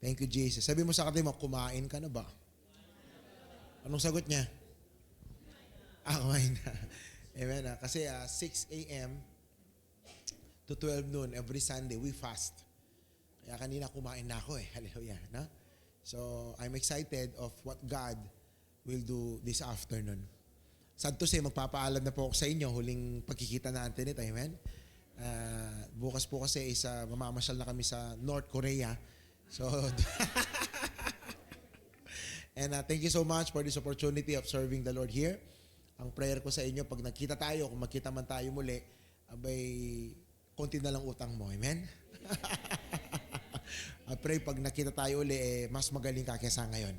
Thank you, Jesus. Sabi mo sa katabi mo, kumain ka na ba? Anong sagot niya? Kumain na. Amen. Kasi 6 a.m. to 12 noon, every Sunday, we fast. Kaya kanina kumain na ako eh. Hallelujah. No? So, I'm excited of what God will do this afternoon. Sad to say, magpapaalam na po ako sa inyo, huling pagkikita natin ito. Amen? Bukas po kasi mamamasyal na kami sa North Korea. So, and thank you so much for this opportunity of serving the Lord here. Ang prayer ko sa inyo, pag nagkita tayo, kung magkita man tayo muli, abay, konti na lang utang mo. Amen? I pray pag nakita tayo uli, mas magaling ka kaysa ngayon.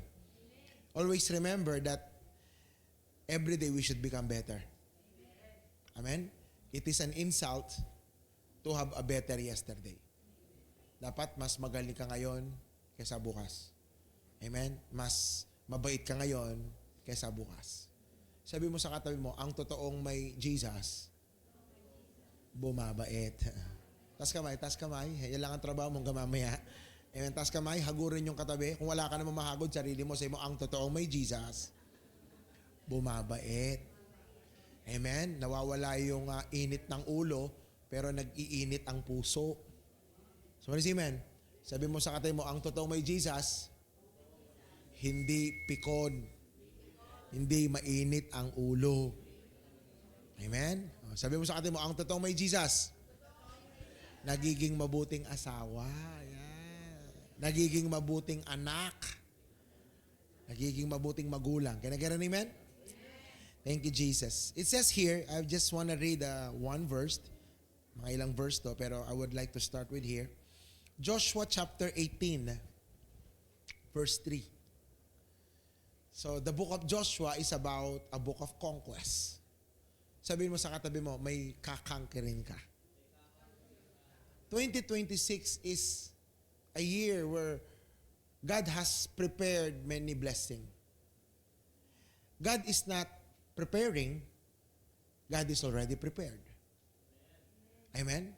Always remember that every day we should become better. Amen? It is an insult to have a better yesterday. Dapat mas magaling ka ngayon kaysa bukas. Amen? Mas mabait ka ngayon kaysa bukas. Sabi mo sa katabi mo, ang totoong may Jesus, bumabait. Tas kamay. Yan lang ang trabaho mong gamamaya. Amen? Tas kamay, hagurin yung katabi. Kung wala ka namang mahagod, sarili mo, sabi mo, ang totoong may Jesus, bumabait. Amen? Nawawala yung init ng ulo, pero nag-iinit ang puso. So, amen? Sabi mo sa katabi mo, ang totoong may Jesus, hindi pikon. Hindi mainit ang ulo. Amen? Sabi mo sa katabi mo, ang totoong may Jesus, nagiging mabuting asawa. Yan. Nagiging mabuting anak. Nagiging mabuting magulang. Can I get an amen? Thank you, Jesus. It says here, I just want to read one verse. Mga ilang verse to, pero I would like to start with here. Joshua chapter 18, verse 3. So, the book of Joshua is about a book of conquest. Sabihin mo sa katabi mo, may kakangkirin ka. 2026 is a year where God has prepared many blessings. God is not preparing, God is already prepared. Amen?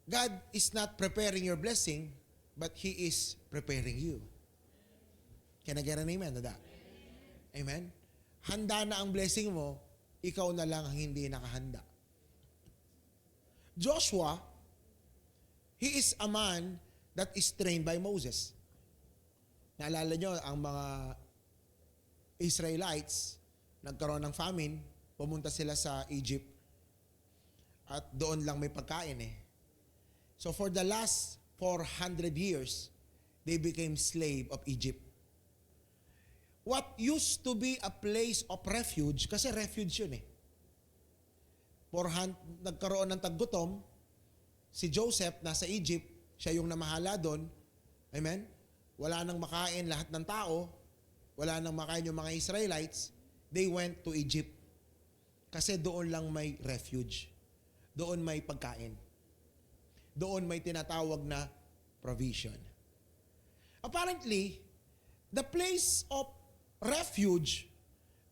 God is not preparing your blessing, but He is preparing you. Can I get an amen to that? Amen? Handa na ang blessing mo, ikaw na lang ang hindi nakahanda. Joshua, he is a man that is trained by Moses. Naalala nyo, ang mga Israelites, nagkaroon ng famine, pumunta sila sa Egypt, at doon lang may pagkain eh. So for the last 400 years, they became slave of Egypt. What used to be a place of refuge, kasi refuge yun eh. Nagkaroon ng taggutom, si Joseph nasa Egypt, siya yung namahala doon. Amen? Wala nang makain lahat ng tao, wala nang makain yung mga Israelites, they went to Egypt. Kasi doon lang may refuge. Doon may pagkain. Doon may tinatawag na provision. Apparently, the place of refuge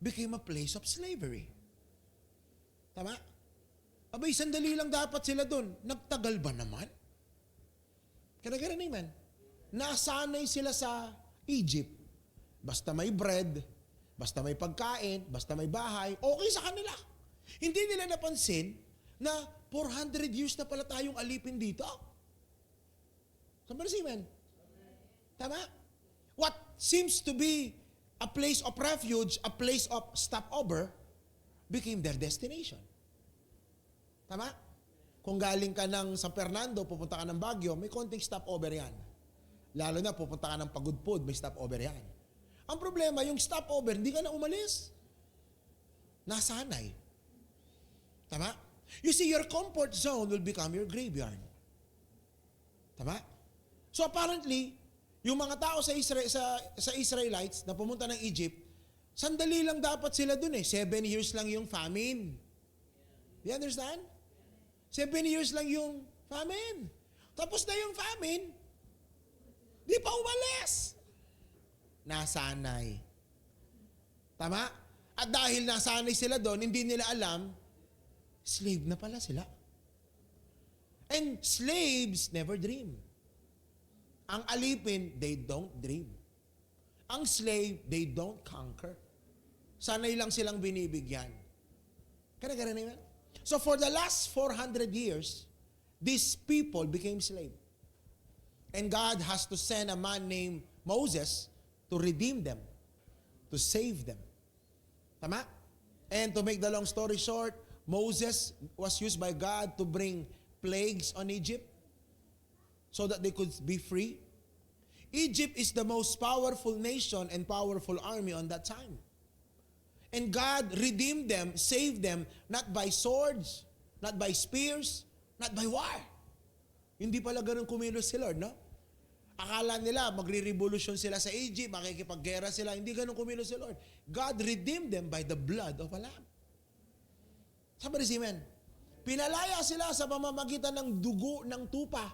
became a place of slavery. Tama? Abay, sandali lang dapat sila doon. Nagtagal ba naman? Kaya naman, nasanay sila sa Egypt. Basta may bread, basta may pagkain, basta may bahay, okay sa kanila. Hindi nila napansin na 400 years na pala tayong alipin dito. Saan ba na Tama? What seems to be a place of refuge, a place of stopover, became their destination. Tama? Kung galing ka ng San Fernando, pupunta ka ng Baguio, may konting stopover yan. Lalo na pupunta ka ng Pagudpud, may stopover yan. Ang problema, yung stopover, hindi ka na umalis. Nasanay. Tama? You see, your comfort zone will become your graveyard. Tama? So apparently, yung mga tao sa Israelites na pumunta ng Egypt, sandali lang dapat sila dun eh. 7 years lang yung famine. You understand? 7 years lang yung famine. Tapos na yung famine, di pa umalis. Nasanay. Tama? At dahil nasanay sila doon, hindi nila alam, slave na pala sila. And slaves never dream. Ang alipin, they don't dream. Ang slave, they don't conquer. Sanay lang silang binibigyan. Kaya naman. So for the last 400 years, these people became slave. And God has to send a man named Moses to redeem them, to save them. Tama? And to make the long story short, Moses was used by God to bring plagues on Egypt so that they could be free. Egypt is the most powerful nation and powerful army on that time. And God redeemed them, saved them, not by swords, not by spears, not by war. Hindi pala ganun kumilos si Lord, no? Akala nila magre-revolution sila sa Egypt, makikipaggera sila. Hindi ganun kumilos si Lord. God redeemed them by the blood of a lamb. Somebody say amen. Pinalaya sila sa pamamagitan ng dugo ng tupa.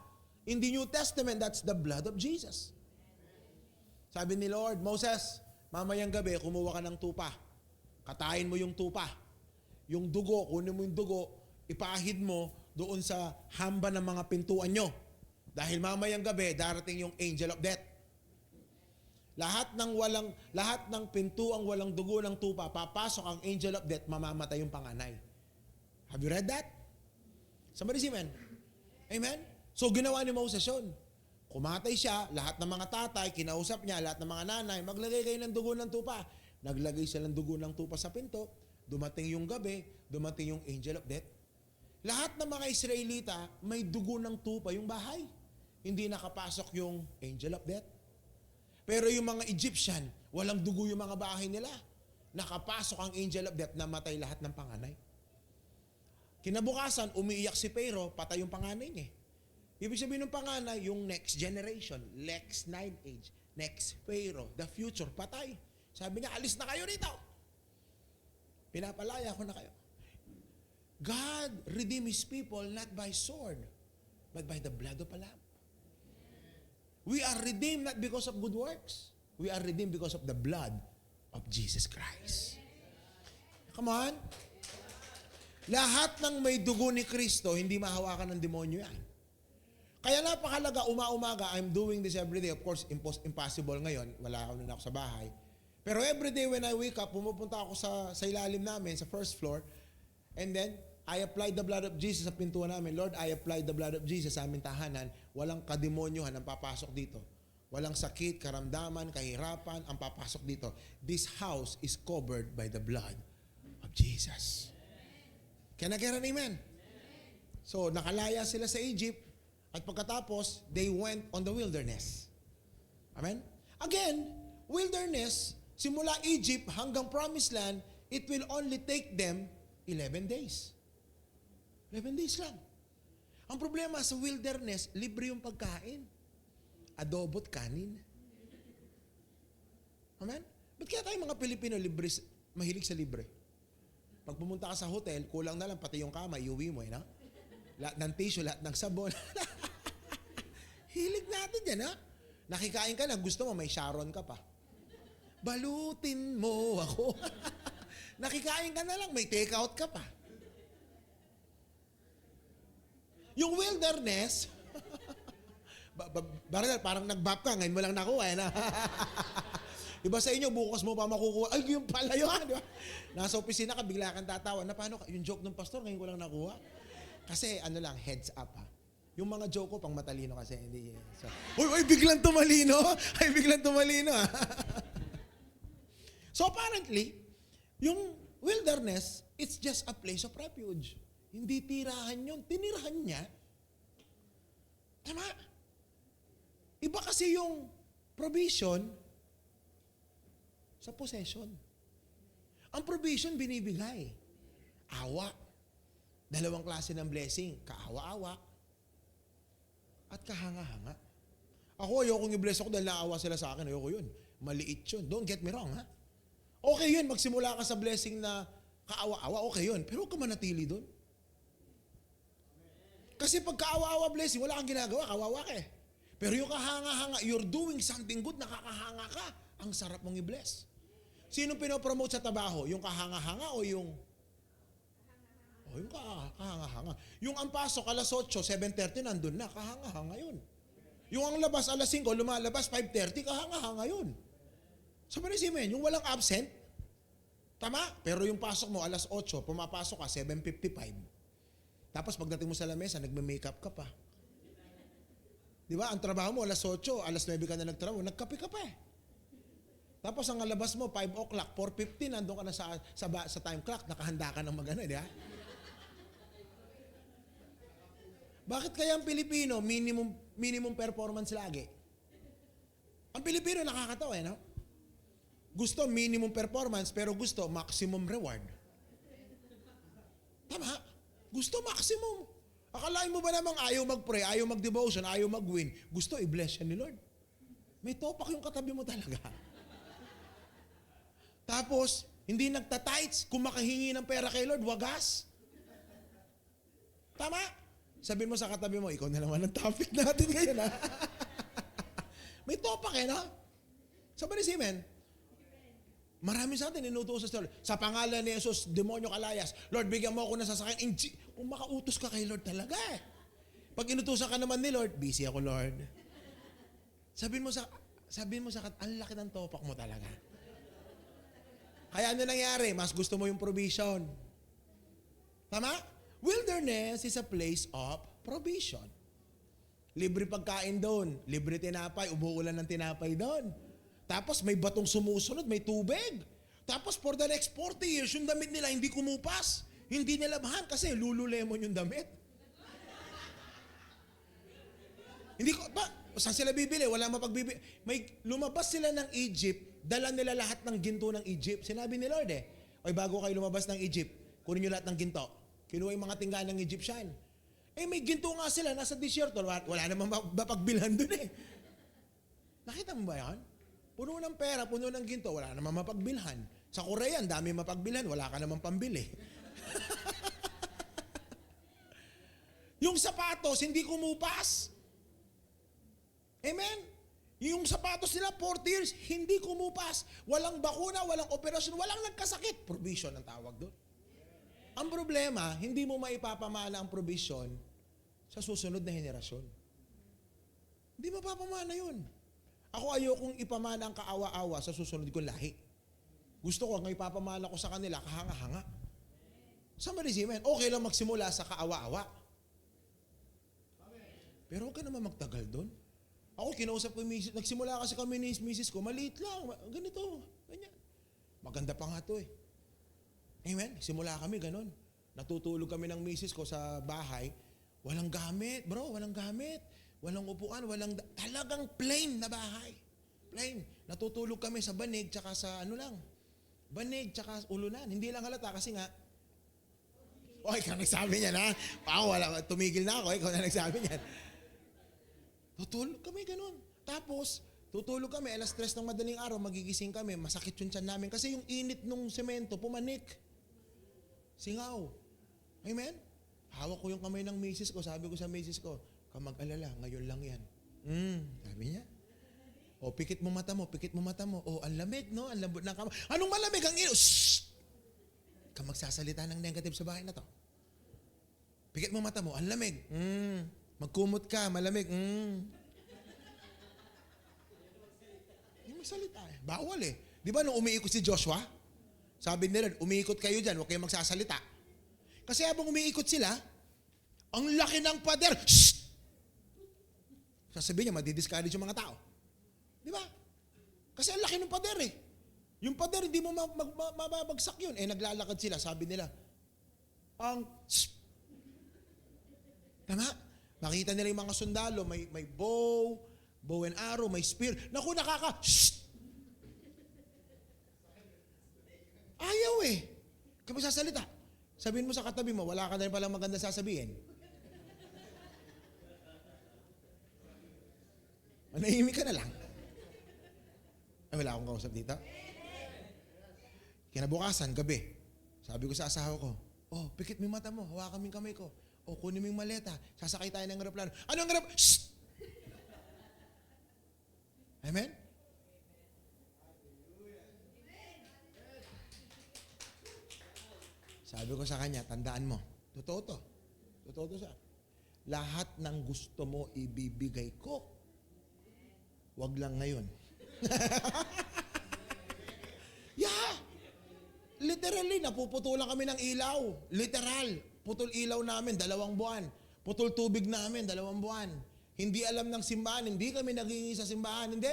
In the New Testament, that's the blood of Jesus. Sabi ni Lord, Moses, mamayang gabi, kumuha ka ng tupa. Katayin mo yung tupa. Yung dugo, kunin mo yung dugo, ipahid mo doon sa hamba ng mga pintuan nyo. Dahil mamayang gabi, darating yung angel of death. Lahat ng pintuang walang dugo ng tupa, papasok ang angel of death, mamamatay yung panganay. Have you read that? Somebody say amen. Amen? So ginawa ni Moses yun. Kumatay siya, lahat ng mga tatay, kinausap niya, lahat ng mga nanay, maglagay kayo ng dugo ng tupa. Naglagay sila ng dugo ng tupa sa pinto, dumating yung gabi, dumating yung angel of death. Lahat ng mga Israelita, may dugo ng tupa yung bahay. Hindi nakapasok yung angel of death. Pero yung mga Egyptian, walang dugo yung mga bahay nila. Nakapasok ang angel of death, namatay lahat ng panganay. Kinabukasan, umiiyak si Pharaoh, patay yung panganay niya. Ibig sabihin ng panganay, yung next generation, next 9 age, next Pharaoh, the future, patay. Sabi niya, alis na kayo rito. Pinapalaya ko na kayo. God redeemed His people not by sword, but by the blood of a lamb. We are redeemed not because of good works. We are redeemed because of the blood of Jesus Christ. Come on. Lahat ng may dugo ni Kristo, hindi mahawakan ng demonyo yan. Kaya napakalaga, umaga, I'm doing this every day. Of course, impossible ngayon. Wala ako na ako sa bahay. Pero every day when I wake up, pumupunta ako sa ilalim namin, sa first floor. And then, I apply the blood of Jesus sa pintuan namin. Lord, I apply the blood of Jesus sa aming tahanan. Walang kademonyohan ang papasok dito. Walang sakit, karamdaman, kahirapan ang papasok dito. This house is covered by the blood of Jesus. Can I get an amen? So, nakalaya sila sa Egypt. At pagkatapos, they went on the wilderness. Amen? Again, wilderness, simula Egypt hanggang Promised Land, it will only take them 11 days. 11 days lang. Ang problema sa wilderness, libre yung pagkain. Adobo't kanin. Amen? Ba't kaya tayo mga Pilipino mahilig sa libre? Pag pumunta ka sa hotel, kulang na lang pati yung kama, iuwi mo, no? Lahat ng tissue, lahat ng sabon. Hilig natin yan, ha? Nakikain ka lang, gusto mo, may Sharon ka pa. Balutin mo ako. Nakikain ka na lang, may take out ka pa. Yung wilderness, parang nag-bap ka, ngayon mo lang nakuha, eh, na? Iba sa inyo, bukas mo pa makukuha. Ay, yung pala yun, di ba? Nasa opisina ka, bigla kang tatawa. Na paano, yung joke ng pastor, ngayon ko lang nakuha. Kasi heads up ha. Yung mga joke ko pang matalino kasi hindi. So, biglang tumalino. Ay, biglang tumalino ha. So apparently, yung wilderness, it's just a place of refuge. Hindi tirahan yun. Tinirahan niya. Tama? Iba kasi yung provision sa possession. Ang provision binibigay. Awa. Dalawang klase ng blessing, kaawa-awa at kahanga-hanga. Ako, ayokong i-bless ako dahil naawa sila sa akin. Ayoko yun. Maliit yun. Don't get me wrong, ha? Okay yun, magsimula ka sa blessing na kaawa-awa, okay yun. Pero huwag ka manatili doon. Kasi pag kaawa-awa blessing, wala kang ginagawa, kawawa ka eh. Pero yung kahanga-hanga, you're doing something good, nakakahanga ka. Ang sarap mong i-bless. Sino pinopromote sa trabaho? Yung kahanga-hanga o yung... yung kahanga-hanga. Yung ang pasok, alas 8, 7:30, nandun na. Kahanga-hanga yun. Yung ang labas alas 5, lumalabas 5:30, kahanga-hanga yun. Sabi ni Simen, yung walang absent, tama, pero yung pasok mo alas 8, pumapasok ka 7:55. Tapos pagdating mo sa lamesa, nagme-makeup ka pa. Di ba? Ang trabaho mo alas 8, alas 9 ka na nagtrabaho, nagkape ka pa eh. Tapos ang labas mo 5 o'clock, 4:50 nandoon ka na sa time clock, nakahanda ka ng magano, di ba? Bakit kaya ang Pilipino minimum performance lagi? Ang Pilipino nakakatawa no? Gusto minimum performance pero gusto maximum reward. Tama? Gusto maximum. Akalain mo ba namang ayaw mag-pray, ayaw mag-devotion, ayaw mag-win, gusto i-bless siya ni Lord. May topak yung katabi mo talaga. Tapos, hindi nagtatights, kung makahingi ng pera kay Lord, wagas. Tama? Sabihin mo sa katabi mo, ikaw na naman ang topic natin ngayon, ha? May topak no? Sabi ni Simen, marami sa atin inutusan sa Lord. Sa pangalan ni Jesus, demonyo kalayas, Lord, bigyan mo ako ng sasakyan. Kung makautos ka kay Lord talaga eh. Pag inutusan ka naman ni Lord, busy ako Lord. Sabihin mo sa ang laki ng topak mo talaga. Kaya ano nangyari? Mas gusto mo yung provision. Tama? Wilderness is a place of provision. Libre pagkain doon. Libre tinapay. Umuulan ng tinapay doon. Tapos may batong sumusunod, may tubig. Tapos for the next 40 years, yung damit nila hindi kumupas. Hindi nilabahan kasi Lululemon yung damit. Hindi ko, saan sila bibili? Wala mapagbibili. May lumabas sila ng Egypt, dala nila lahat ng ginto ng Egypt. Sinabi ni Lord oy bago kayo lumabas ng Egypt, kunin nyo lahat ng ginto. Kinuha yung mga tinggaan ng Egyptian. May ginto nga sila, nasa disyerto, wala namang mapagbilhan dun Nakita mo ba yan? Puno ng pera, puno ng ginto, wala namang mapagbilhan. Sa Korea, dami mapagbilhan, wala ka namang pambili. Yung sapatos, hindi kumupas. Amen? Yung sapatos nila, 40 years, hindi kumupas. Walang bakuna, walang operasyon, walang nagkasakit. Provision ang tawag doon. Ang problema, hindi mo maipapamana ang provision sa susunod na henerasyon. Hindi mapapamana yun. Ako ayokong ipamana ang kaawa-awa sa susunod kong lahi. Gusto ko, ang ipapamana ko sa kanila, kahanga-hanga. Somebody say amen. Okay lang magsimula sa kaawa-awa. Pero huwag ka naman magtagal doon. Ako, kinausap ko yung misis. Nagsimula kasi kami ni misis ko, maliit lang. Ganito, ganyan. Maganda pa nga to Amen? Simula kami, ganun. Natutulog kami ng misis ko sa bahay. Walang gamit, bro. Walang gamit. Walang upuan. Talagang plain na bahay. Plain. Natutulog kami sa banig, tsaka sa banig, tsaka ulunan. Hindi lang halata kasi nga, ikaw nagsabi niyan, ha? Tumigil na ako. Ikaw na nagsabi niyan. Tutulog kami ganun. Tapos, tutulog kami, alas 3 ng madaling araw, magigising kami, masakit yung tiyan namin. Kasi yung init nung semento, pumanik. Singaw. Amen? Hawak ko yung kamay ng misis ko, sabi ko sa misis ko, mag-alala, ngayon lang yan. Sabi niya. Pikit mo mata mo, pikit mo mata mo. Ang lamig, no? Ang lambot ng kamay. Anong malamig? Ang ino? Shhh! Ka magsasalita ng negative sa bahay na to. Pikit mo mata mo, ang lamig. Magkumot ka, malamig. Hindi magsalita Bawal Di ba nung umiikot si Joshua? Sabi nila, umiikot kayo dyan, huwag kayong magsasalita. Kasi habang umiikot sila, ang laki ng pader. Shhh! Sasabihin niya, madi-discourage yung mga tao. Di ba? Kasi ang laki ng pader Yung pader, hindi mo mababagsak yun. Naglalakad sila, sabi nila, tama? Nakita nila yung mga sundalo, may bow and arrow, may spear. Naku, shhh! Ayaw Kapag sasalita, sabihin mo sa katabi mo, wala ka na rin palang maganda sasabihin. Manahimik ka na lang. Wala akong kausap dito. Kinabukasan, gabi, sabi ko sa asawa ko, pikit mo yung mata mo, hawakan mo yung kamay ko. Kunin mo yung maleta, sasakay tayo ng aeroplano. Anong aeroplano? Shhh! Amen? Sabi ko sa kanya, tandaan mo, totoo to. Totoo to sa lahat ng gusto mo ibibigay ko. wag lang ngayon. Yeah! Literally, napuputulan kami ng ilaw. Literal. Putol ilaw namin, 2 buwan. Putol tubig namin, 2 buwan. Hindi alam ng simbahan, hindi kami naging sa simbahan, hindi.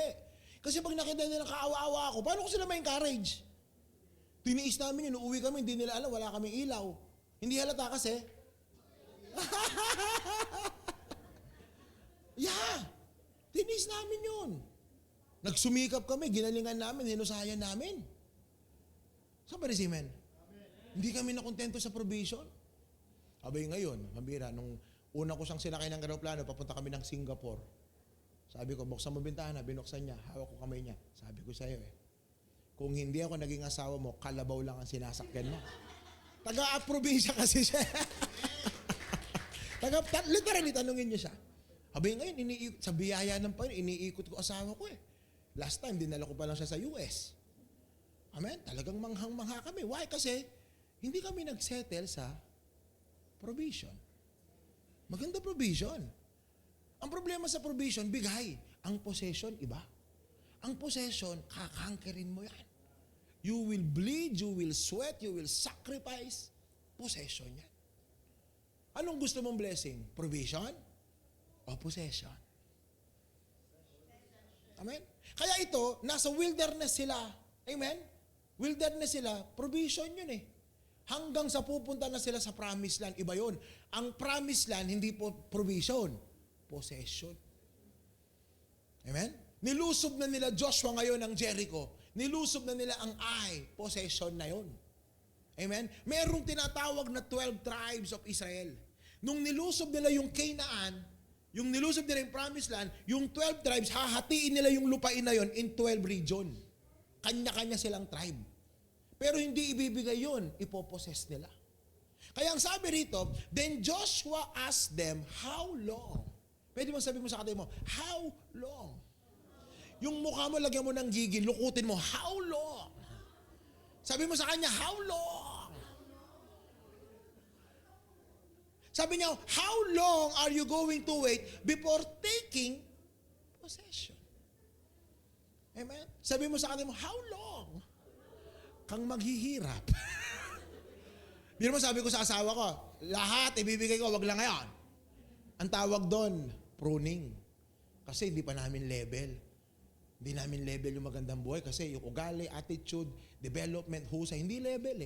Kasi pag nakita nila kaawa-awa ako, paano ko sila ma-encourage? Tiniis namin yun, uuwi kami, hindi nila alam, wala kaming ilaw. Hindi halata kasi. Yeah! Tiniis namin yun. Nagsumikap kami, ginalingan namin, hinusayan namin. Somebody say amen. Hindi kami nakontento sa provision. Abay ngayon, mabira, nung una ko siyang sinakay ng aeroplano, papunta kami ng Singapore. Sabi ko, buksan mo bintana, binuksan niya, hawak ko kamay niya. Sabi ko sa'yo kung hindi ako naging asawa mo, kalabaw lang ang sinasakyan mo. Taga-probinsya kasi siya. Literally, tanungin niyo siya. Abay ngayon, sa biyaya ng Panginoon, iniikot ko asawa ko Last time, dinala ko pa lang siya sa US. Amen? Talagang manghang-mangha kami. Why? Kasi hindi kami nagsettle sa provision. Maganda provision. Ang problema sa provision, bigay. Ang possession, iba. Ang possession, kakangkerin mo yan. You will bleed, you will sweat, you will sacrifice. Possession yan. Anong gusto mong blessing? Provision o possession? Amen? Kaya ito, nasa wilderness sila. Amen? Wilderness sila, provision yun Hanggang sa pupunta na sila sa promised land, iba yun. Ang promised land, hindi po provision, possession. Amen? Nilusob na nila Joshua ngayon ang Jericho. Nilusob na nila ang Ai, possession na yun. Amen? Merong tinatawag na 12 tribes of Israel. Nung nilusob nila yung Canaan, yung nilusob nila yung promised land, yung 12 tribes, hahatiin nila yung lupain na yun in 12 region. Kanya-kanya silang tribe. Pero hindi ibibigay yun, ipopossess nila. Kaya ang sabi rito, then Joshua asked them, how long? Pwede mo sabi mo sa katay mo, how long? Yung mukha mo, lagyan mo ng gigil, lukutin mo, how long? Sabi mo sa kanya, how long? Sabi niya, how long are you going to wait before taking possession? Amen? Sabi mo sa kanila mo, how long? Kang maghihirap. Biro mo sabi ko sa asawa ko, lahat ibibigay ko, wag lang ngayon. Ang tawag doon, pruning. Kasi hindi pa namin level. Hindi namin level yung magandang buhay kasi yung ugali, attitude, development, husay, hindi level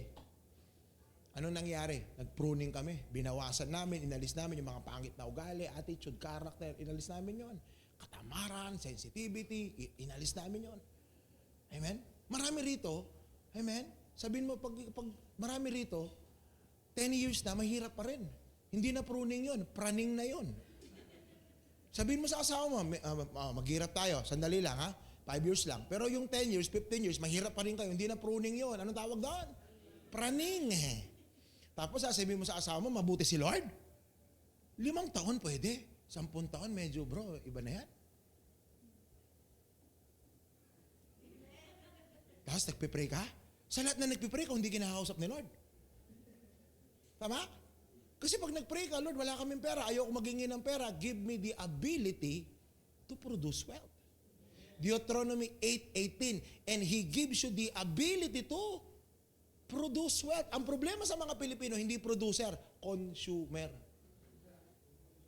Ano nangyari? Nag-pruning kami. Binawasan namin, inalis namin yung mga pangit na ugali, attitude, character, inalis namin yon. Katamaran, sensitivity, inalis namin yon. Amen? Marami rito, amen? Sabihin mo, pag marami rito, 10 years na, mahirap pa rin. Hindi na pruning yon, praning na yon. Sabihin mo sa asawa mo, maghirap tayo, sandali lang 5 years lang. Pero yung 10 years, 15 years, mahirap pa rin kayo, hindi na pruning yon. Anong tawag doon? Praning Tapos sasabihin mo sa asawa mo, mabuti si Lord. 5 taon pwede. 10 taon, medyo bro, iba na yan. Tapos nagpipray ka? Sa lahat na nagpipray ka, hindi kinakausap ni Lord. Tama? Kasi pag nagpray ka, Lord, wala kaming pera, ayoko maghingi ng pera, give me the ability to produce wealth. Deuteronomy 8:18, and He gives you the ability to produce wealth. Ang problema sa mga Pilipino, hindi producer, consumer.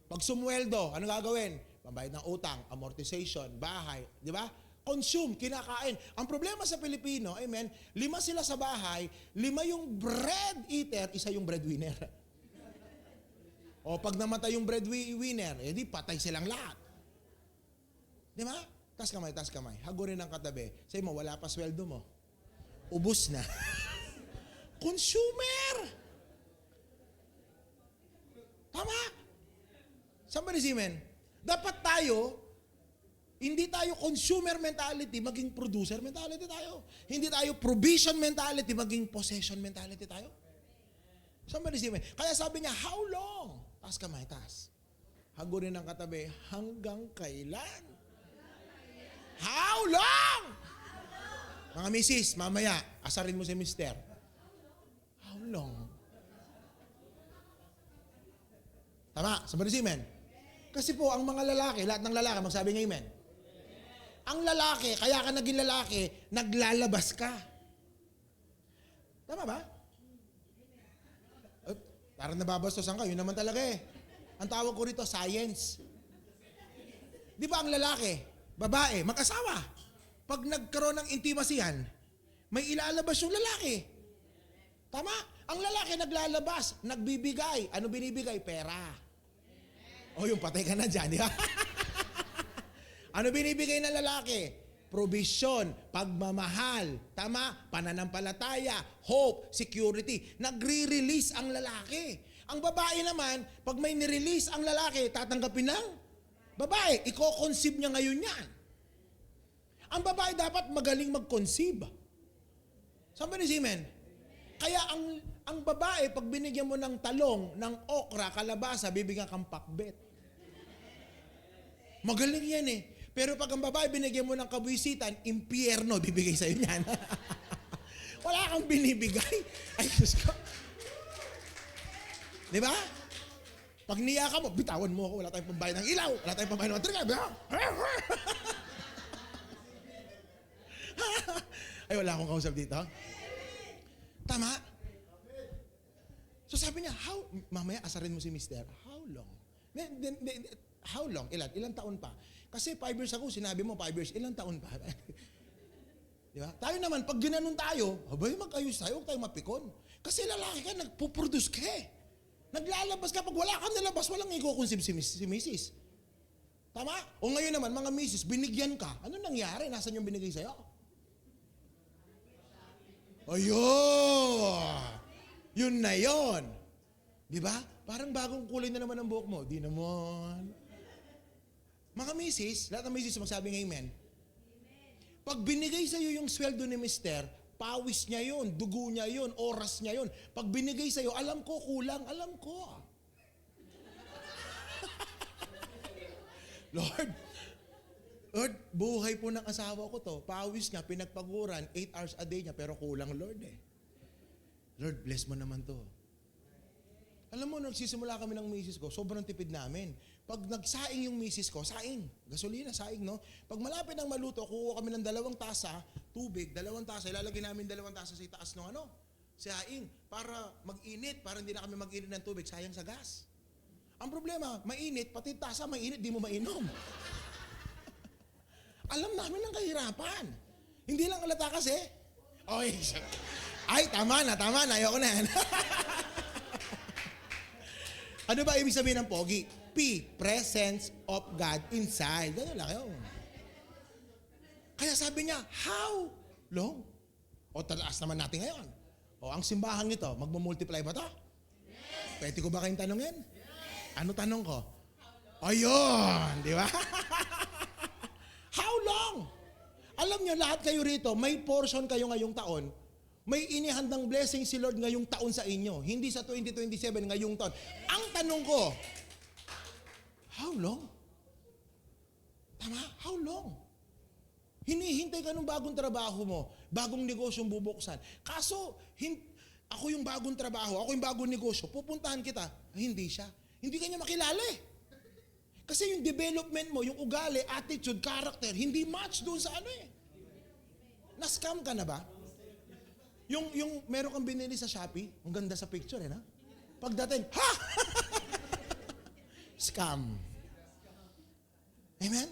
Pag sumweldo, ano gagawin? Pambayad ng utang, amortization, bahay, di ba? Consume, kinakain. Ang problema sa Pilipino, amen, 5 sila sa bahay, 5 yung bread eater, 1 yung breadwinner. O pag namatay yung breadwinner, edi patay silang lahat. Di ba? Tas kamay. Hagurin ang katabi. Say mo, wala pa sweldo mo. Ubus na. Consumer! Tama? Somebody say amen. Dapat tayo, hindi tayo consumer mentality, maging producer mentality tayo. Hindi tayo provision mentality, maging possession mentality tayo. Somebody say amen. Kaya sabi niya, how long? Taas kamay, taas. Hagurin ang katabi, hanggang kailan? How long? Mga misis, mamaya, asarin mo si mister. How long? Tama, somebody say amen. Kasi po, ang mga lalaki, lahat ng lalaki, magsabi ng amen. Ang lalaki, kaya ka naging lalaki, naglalabas ka. Tama ba? Parang nababastosan ka, yun naman talaga eh. Ang tawag ko rito, science. Di ba ang lalaki, babae, mag-asawa, pag nagkaroon ng intimacyhan, may ilalabas yung lalaki. Tama? Ang lalaki naglalabas, nagbibigay. Ano binibigay? Pera. O yung patay ka na dyan, di ba? Ano binibigay ng lalaki? Provision, pagmamahal, tama, pananampalataya, hope, security. Nagre-release ang lalaki. Ang babae naman, pag may nirelease ang lalaki, tatanggapin ng babae. Iko-conceive niya ngayon yan. Ang babae dapat magaling mag-conceive. Somebody say amen. Kaya ang babae, pag binigyan mo ng talong, ng okra, kalabasa, bibigyan kang pakbet. Magaling yan eh. Pero pag ang babae binigyan mo ng kabuisitan, impyerno, bibigay sa'yo niyan. Wala kang binibigay. Ay, Diyos ko. Di ba? Pag niya ka mo, bitawan mo ako, wala tayong pambayad ng ilaw, wala tayong pambayad ng trigger. Ay, wala akong kausap dito. Tama? So sabi niya, mamaya asarin mo si mister, how long? How long? Ilang taon pa? Kasi 5 years ago, sinabi mo 5 years, ilang taon pa? Di ba? Tayo naman, pag ginanon tayo, abay, mag-ayos tayo, huwag tayo mapikon. Kasi lalaki ka, nagpuproduce ka eh. Naglalabas ka, pag wala kang nalabas, walang i-conceive si misis. Tama? O ngayon naman, mga misis, binigyan ka. Ano nangyari? Nasaan yung binigay sa'yo? Ayun! Yun na yun. Di ba? Parang bagong kulay na naman ang buhok mo. Di naman. Mga misis, lahat ng misis magsabi ng amen. Pag binigay sa'yo yung sweldo ni mister, pawis niya yun, dugo niya yun, oras niya yun. Pag binigay sa'yo, alam ko, kulang, alam ko. Lord, buhay po ng asawa ko to. Pawis niya, pinagpaguran, 8 hours a day niya, pero kulang, Lord eh. Lord, bless mo naman to. Alam mo, nagsisimula kami ng misis ko, sobrang tipid namin. Pag nagsaing yung misis ko, saing, gasolina, saing, no? Pag malapit ng maluto, kukuha kami ng 2 tasa, tubig, 2 tasa, ilalagay namin 2 tasa sa itaas ng saing, para mag-init, para hindi na kami mag-init ng tubig, sayang sa gas. Ang problema, mainit, pati tasa mainit, di mo mainom. Alam namin ang kahirapan. Hindi lang alata kasi. Ay, tama na, ayoko na yan. Ano ba ibig sabihin ng pogi? P, presence of God inside. Ganun lang yun. Kaya sabi niya, how long? O talaas naman natin ngayon. O ang simbahan nito, magmumultiply ba to? Yes. Pwede ko ba kayong tanongin? Yes. Ano tanong ko? Ayun, di ba? How long? Alam niyo, lahat kayo rito, may portion kayo ngayong taon. May inihandang blessing si Lord ngayong taon sa inyo. Hindi sa 2027, ngayong taon. Ang tanong ko, how long? Tama? How long? Hinihintay ka ng bagong trabaho mo, bagong negosyong bubuksan. Kaso, ako yung bagong trabaho, ako yung bagong negosyo, pupuntahan kita. Hindi siya. Hindi ka niya makilala eh. Kasi yung development mo, yung ugali, attitude, character, hindi match doon sa Na-scam ka na ba? Yung meron kang binili sa Shopee, ang ganda sa picture na? Pagdating, ha! Scam. Amen?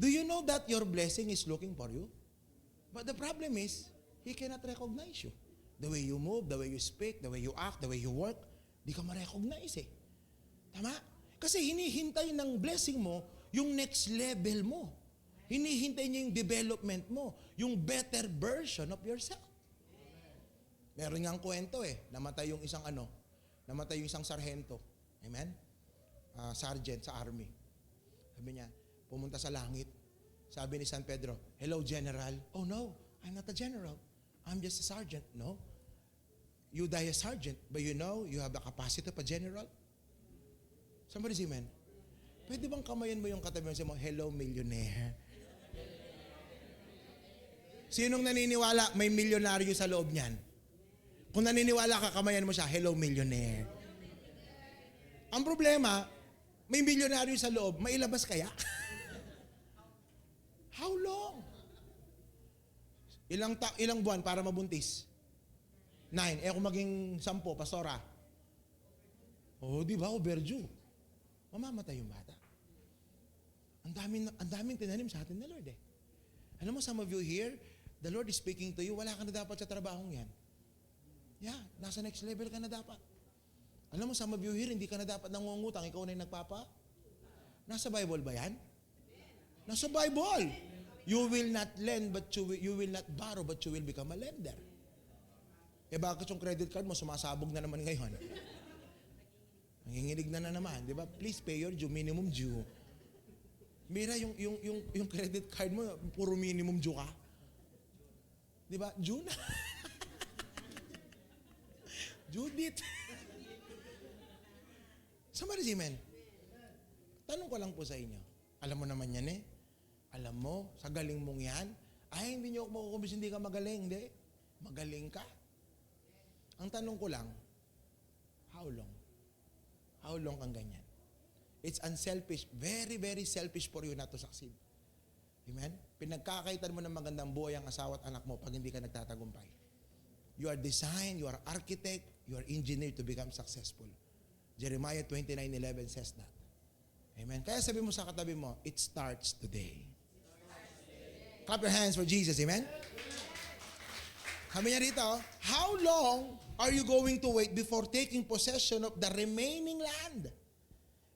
Do you know that your blessing is looking for you? But the problem is, He cannot recognize you. The way you move, the way you speak, the way you act, the way you work, di ka ma-recognize eh. Tama? Kasi hinihintay ng blessing mo yung next level mo. Hinihintay niya yung development mo, yung better version of yourself. Meron nga ang kwento eh, namatay yung isang sarhento. Amen? Sergeant sa army. Sabi niya, pumunta sa langit. Sabi ni San Pedro, hello General. Oh no, I'm not a general. I'm just a sergeant. No? You die a sergeant, but you know you have the capacity of a general. Somebody say amen. Pwede bang kamayan mo yung katabi mo, hello millionaire? Sinong naniniwala may milyonaryo sa loob niyan? Kung naniniwala ka, kamayan mo siya, hello millionaire. Ang problema, may milyonaryo sa loob, mailabas kaya? Ilang buwan para mabuntis? 9. Kung maging 10, pastora. Di ba? Overdue. Mamamatay yung bata. Ang daming tinanim sa atin na Lord eh. Alam mo, some of you here, the Lord is speaking to you, wala ka na dapat sa trabahong yan. Yeah, nasa next level ka na dapat. Alam mo, some of you here, hindi ka na dapat nangungutang, ikaw na yung nagpapa. Nasa Bible ba yan? Nasa Bible. You will not lend, but you will not borrow, but you will become a lender. Bakit yung credit card mo, sumasabog na naman ngayon? Nanginginig na naman, di ba? Please pay your due, minimum due. Mira, yung credit card mo, puro minimum due ka. Di ba? Due na. Judith. Somebody say amen. Tanong ko lang po sa inyo. Alam mo naman yan eh. Alam mo, sa galing mong yan, ay hindi niyo ako makukumbis, hindi ka magaling. Hindi. Magaling ka. Ang tanong ko lang, how long? How long kang ganyan? It's unselfish. Very, very selfish for you not to succeed. Amen? Pinagkakaitan mo ng magandang buhay ang asawa at anak mo pag hindi ka nagtatagumpay. You are designed, you are architect, you are engineered to become successful. Jeremiah 29:11 says that. Amen? Kaya sabi mo sa katabi mo, it starts today. Clap your hands for Jesus. Amen? Kami niya rito, how long are you going to wait before taking possession of the remaining land?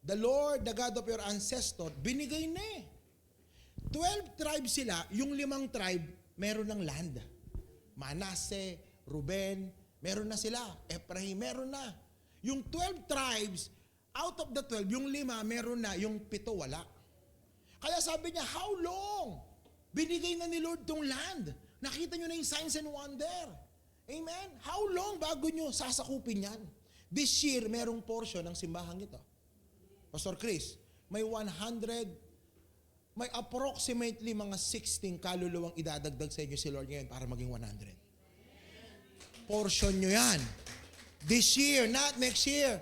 The Lord, the God of your ancestor, binigay na eh. 12 tribes sila, yung 5 tribe, meron ng land. Manase, Ruben, meron na sila. Ephraim, meron na. Yung 12 tribes, out of the 12, yung 5, meron na. Yung 7, wala. Kaya sabi niya, how long? Binigay na ni Lord tong land. Nakita nyo na yung signs and wonder. Amen? How long bago nyo sasakupin yan? This year, merong portion ng simbahang ito. Pastor Chris, may approximately mga 16 kaluluwang idadagdag sa inyo si Lord ngayon para maging 100. Portion nyo yan. This year, not next year.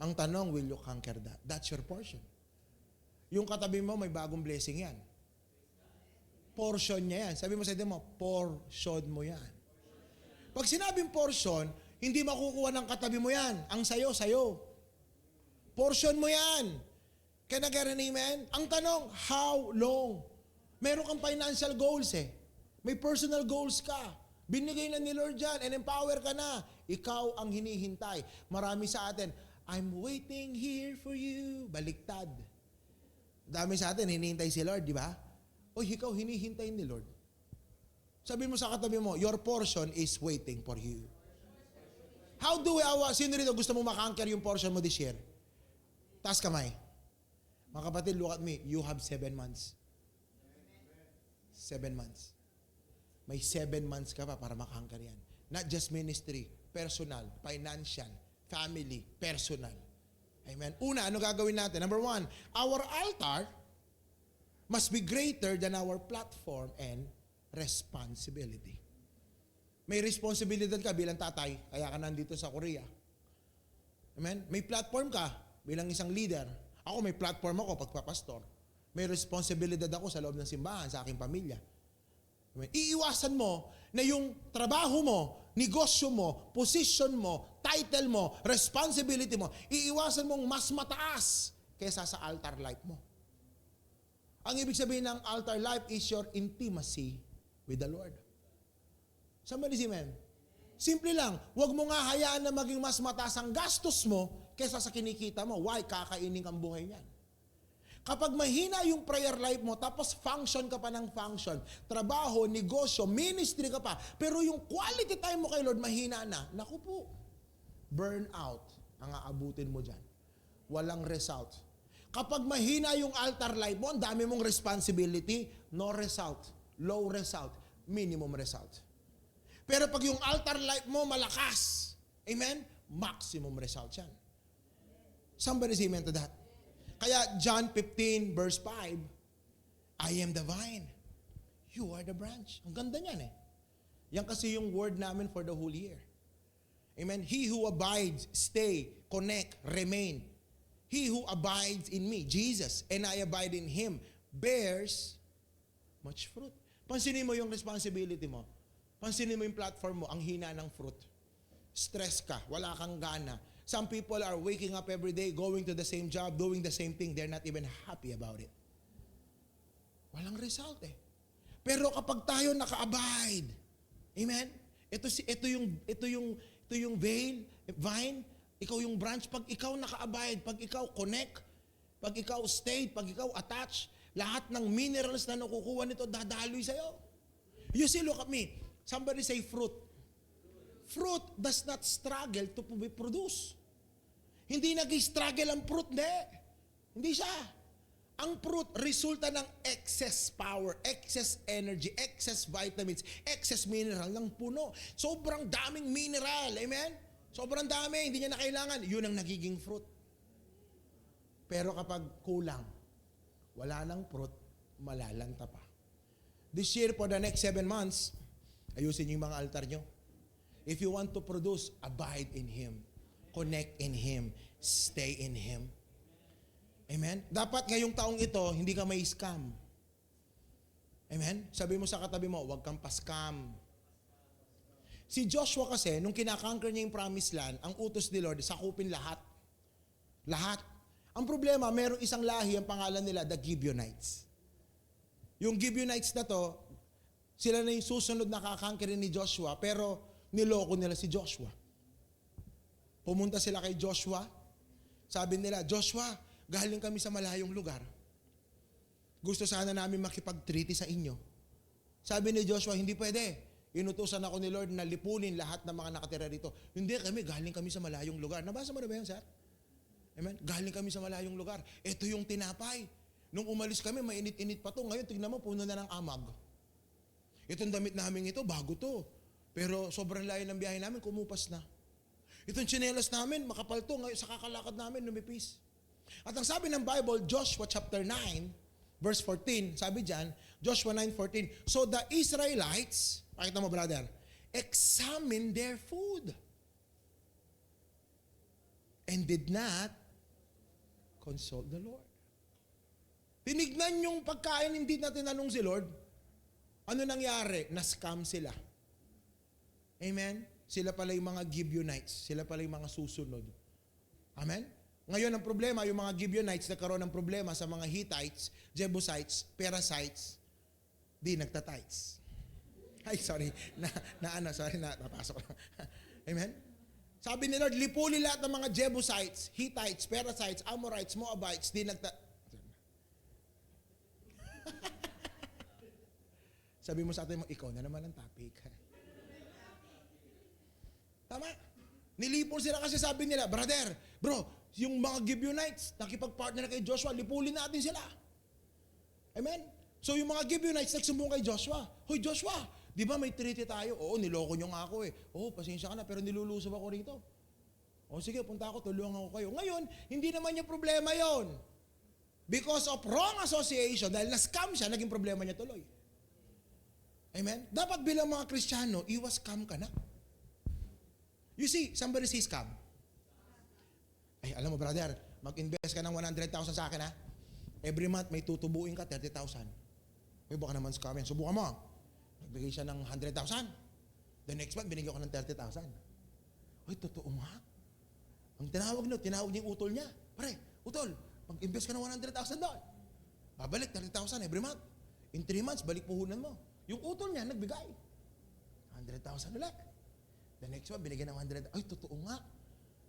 Ang tanong, will you conquer that? That's your portion. Yung katabi mo, may bagong blessing yan. Portion niya yan. Sabi mo sa ito mo, portion mo yan. Pag sinabing portion, hindi makukuha ng katabi mo yan. Ang sayo. Portion mo yan. Can I get an amen? Ang tanong, how long? Meron kang financial goals eh. May personal goals ka. Binigay na ni Lord dyan and empower ka na. Ikaw ang hinihintay. Marami sa atin, I'm waiting here for you. Baliktad. Dami sa atin, hinihintay si Lord, di ba? Ikaw hinihintay ni Lord. Sabi mo sa katabi mo, your portion is waiting for you. How do we, sino rito gusto mo maka-anchor yung portion mo this year? Taas kamay. Mga kapatid, look at me. You have 7 months. 7 months. May 7 months ka pa para maka-anchor yan. Not just ministry, personal, financial, family, personal. Amen. Una, ano gagawin natin? Number 1, our altar must be greater than our platform and responsibility. May responsibilidad ka bilang tatay, kaya ka nandito sa Korea. Amen? May platform ka bilang isang leader. Ako may platform ako pagpapastor. May responsibilidad ako sa loob ng simbahan, sa aking pamilya. Amen? Iiwasan mo na yung trabaho mo, negosyo mo, position mo, title mo, responsibility mo, iiwasan mong mas mataas kaysa sa altar life mo. Ang ibig sabihin ng altar life is your intimacy with the Lord. Somebody say amen. Simple lang, huwag mo nga hayaan na maging mas mataas ang gastos mo kaysa sa kinikita mo. Why? Kakainin ang buhay niyan. Kapag mahina yung prayer life mo, tapos function ka pa ng function, trabaho, negosyo, ministry ka pa, pero yung quality time mo kay Lord mahina na, naku po, burn out ang aabutin mo dyan. Walang result. Kapag mahina yung altar life mo, ang dami mong responsibility, no result. Low result, minimum result. Pero pag yung altar life mo malakas, amen, maximum result yan. Somebody say amen to that. Kaya John 15 verse 5, I am the vine, you are the branch. Ang ganda niyan eh. Yan kasi yung word namin for the whole year. Amen. He who abides, stay, connect, remain. He who abides in me, Jesus, and I abide in Him, bears much fruit. Pansinin mo yung responsibility mo. Pansinin mo yung platform mo, ang hina ng fruit. Stress ka, wala kang gana. Some people are waking up every day, going to the same job, doing the same thing. They're not even happy about it. Walang result eh. Pero kapag tayo naka-abide, amen? Ito yung vine, ikaw yung branch. Pag ikaw naka-abide, pag ikaw connect, pag ikaw stay, pag ikaw attach, lahat ng minerals na nakukuha nito dadaloy sa'yo. You see, look at me. Somebody say fruit. Fruit does not struggle to be produced. Hindi nag-struggle ang fruit, hindi siya. Ang fruit, resulta ng excess power, excess energy, excess vitamins, excess mineral ng puno. Sobrang daming mineral, amen? Sobrang dami, hindi niya na kailangan. Yun ang nagiging fruit. Pero kapag kulang, wala nang fruit, malalanta pa. This year, for the next 7 months, ayusin niyo yung mga altar nyo. If you want to produce, abide in Him. Connect in Him. Stay in Him. Amen? Dapat ngayong taong ito, hindi ka may scam. Amen? Sabi mo sa katabi mo, huwag kang pa-scam. Si Joshua kasi, nung kinakonquer niya yung promised land, ang utos ni Lord, sakupin lahat. Lahat. Ang problema, merong isang lahi, ang pangalan nila, the Gibeonites. Yung Gibeonites na to, sila na yung susunod na kakonquerin ni Joshua, pero niloko nila si Joshua. Pumunta sila kay Joshua, sabi nila, Joshua, galing kami sa malayong lugar. Gusto sana namin makipag-treaty sa inyo. Sabi ni Joshua, hindi pwede. Inutusan ako ni Lord na lipunin lahat ng mga nakatira dito. Hindi galing kami sa malayong lugar. Nabasa mo na ba yan, sir? Amen? Galing kami sa malayong lugar. Ito yung tinapay. Nung umalis kami, mainit-init pa to. Ngayon, tignan mo, puno na ng amag. Itong damit namin ito, bago to. Pero sobrang layo ng biyahe namin, kumupas na. Itong tsinelas namin, makapal to. Ngayon, sa kakalakad namin, lumipis. At ang sabi ng Bible, Joshua chapter 9, verse 14, sabi dyan, Joshua 9:14, so the Israelites, pakita mo brother, examine their food and did not consult the Lord. Tinignan yung pagkain, hindi na tinanong si Lord. Ano nangyari? Na-scam sila. Amen? Sila pala yung mga Gibeonites. Sila pala yung mga susunod. Amen? Ngayon ang problema, yung mga Gibeonites nagkaroon ng problema sa mga Hittites, Jebusites, Perizzites, di nagtatites. Ay, sorry. Napasok. Amen? Sabi ni Lord, lipuli lahat ng mga Jebusites, Hittites, Perizzites, Amorites, Moabites, di Sabi mo sa atin mo, ikaw na naman ang topic. Tama? Nilipol sila kasi sabi nila, bro, yung mga Gibeonites, nakipag-partner kay Joshua, lipulin natin sila. Amen? So yung mga Gibeonites, nagsumbong kay Joshua. Hoy Joshua, di ba may treaty tayo? Oo, niloko nyo nga ako eh. Oo, pasensya ka na, pero nilulusob ako rito. O sige, punta ako, tulungan ko kayo. Ngayon, hindi naman yung problema yon. Because of wrong association, dahil na-scam siya, naging problema niya tuloy. Amen? Dapat bilang mga Kristiyano, iwas scam ka na. You see, somebody say scam. Ay, alam mo brother, mag-invest ka ng 100,000 sa akin ha. Every month may tutubuin ka 30,000. Uy, baka naman scam yan. Subukan mo. Nagbigay siya ng 100,000. The next month, binigyan ko ng 30,000. Uy, totoo nga. Ang tinawag niya yung utol niya. Pare, utol, mag-invest ka ng 100,000 doon. Babalik 30,000 every month. In 3 months, balik puhunan mo. Yung utol niya, nagbigay. 100,000 ulit. The next one, binigyan ng 100. Ay, totoo nga.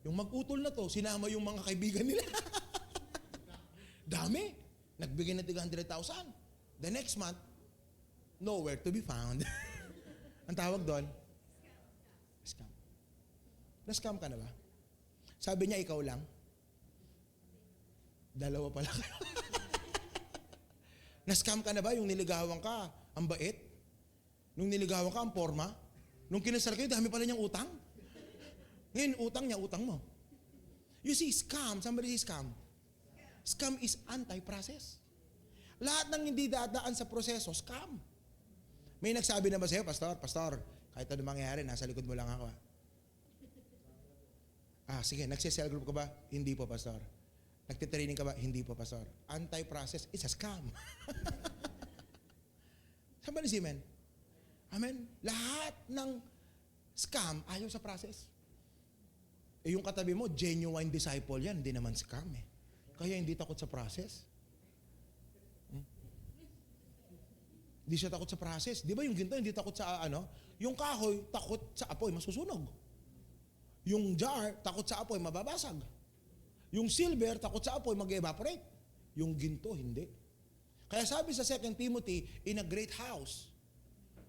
Yung mag-utol na to, sinama yung mga kaibigan nila. Dami. Nagbigay ng 100,000. The next month, nowhere to be found. Ang tawag doon? Scam. Na-scam ka na ba? Sabi niya, ikaw lang. Dalawa pala kayo. Na-scam ka na ba? Yung niligawan ka, ang bait? Nung niligawan ka, ang forma? Nung kinasal kayo, dami pala niyang utang? Ngayon, utang niya, utang mo. You see, scam, somebody say scam. Scam is anti-process. Lahat ng hindi dadaan sa proseso, scam. May nagsabi na ba sa'yo, Pastor, kahit ano mangyayari, nasa likod mo lang ako. Sige, nagsi-cell group ka ba? Hindi po, Pastor. Nagtitraining ka ba? Hindi po, Pastor. Anti-process is a scam. Somebody say amen. Amen. Lahat ng scam ayaw sa process. Yung katabi mo, genuine disciple yan, hindi naman scam eh. Kaya hindi takot sa process. Hindi siya takot sa process. Di ba yung ginto, hindi takot sa yung kahoy, takot sa apoy, masusunog. Yung jar, takot sa apoy, mababasag. Yung silver, takot sa apoy, mag-evaporate. Yung ginto, hindi. Kaya sabi sa 2 Timothy, in a great house,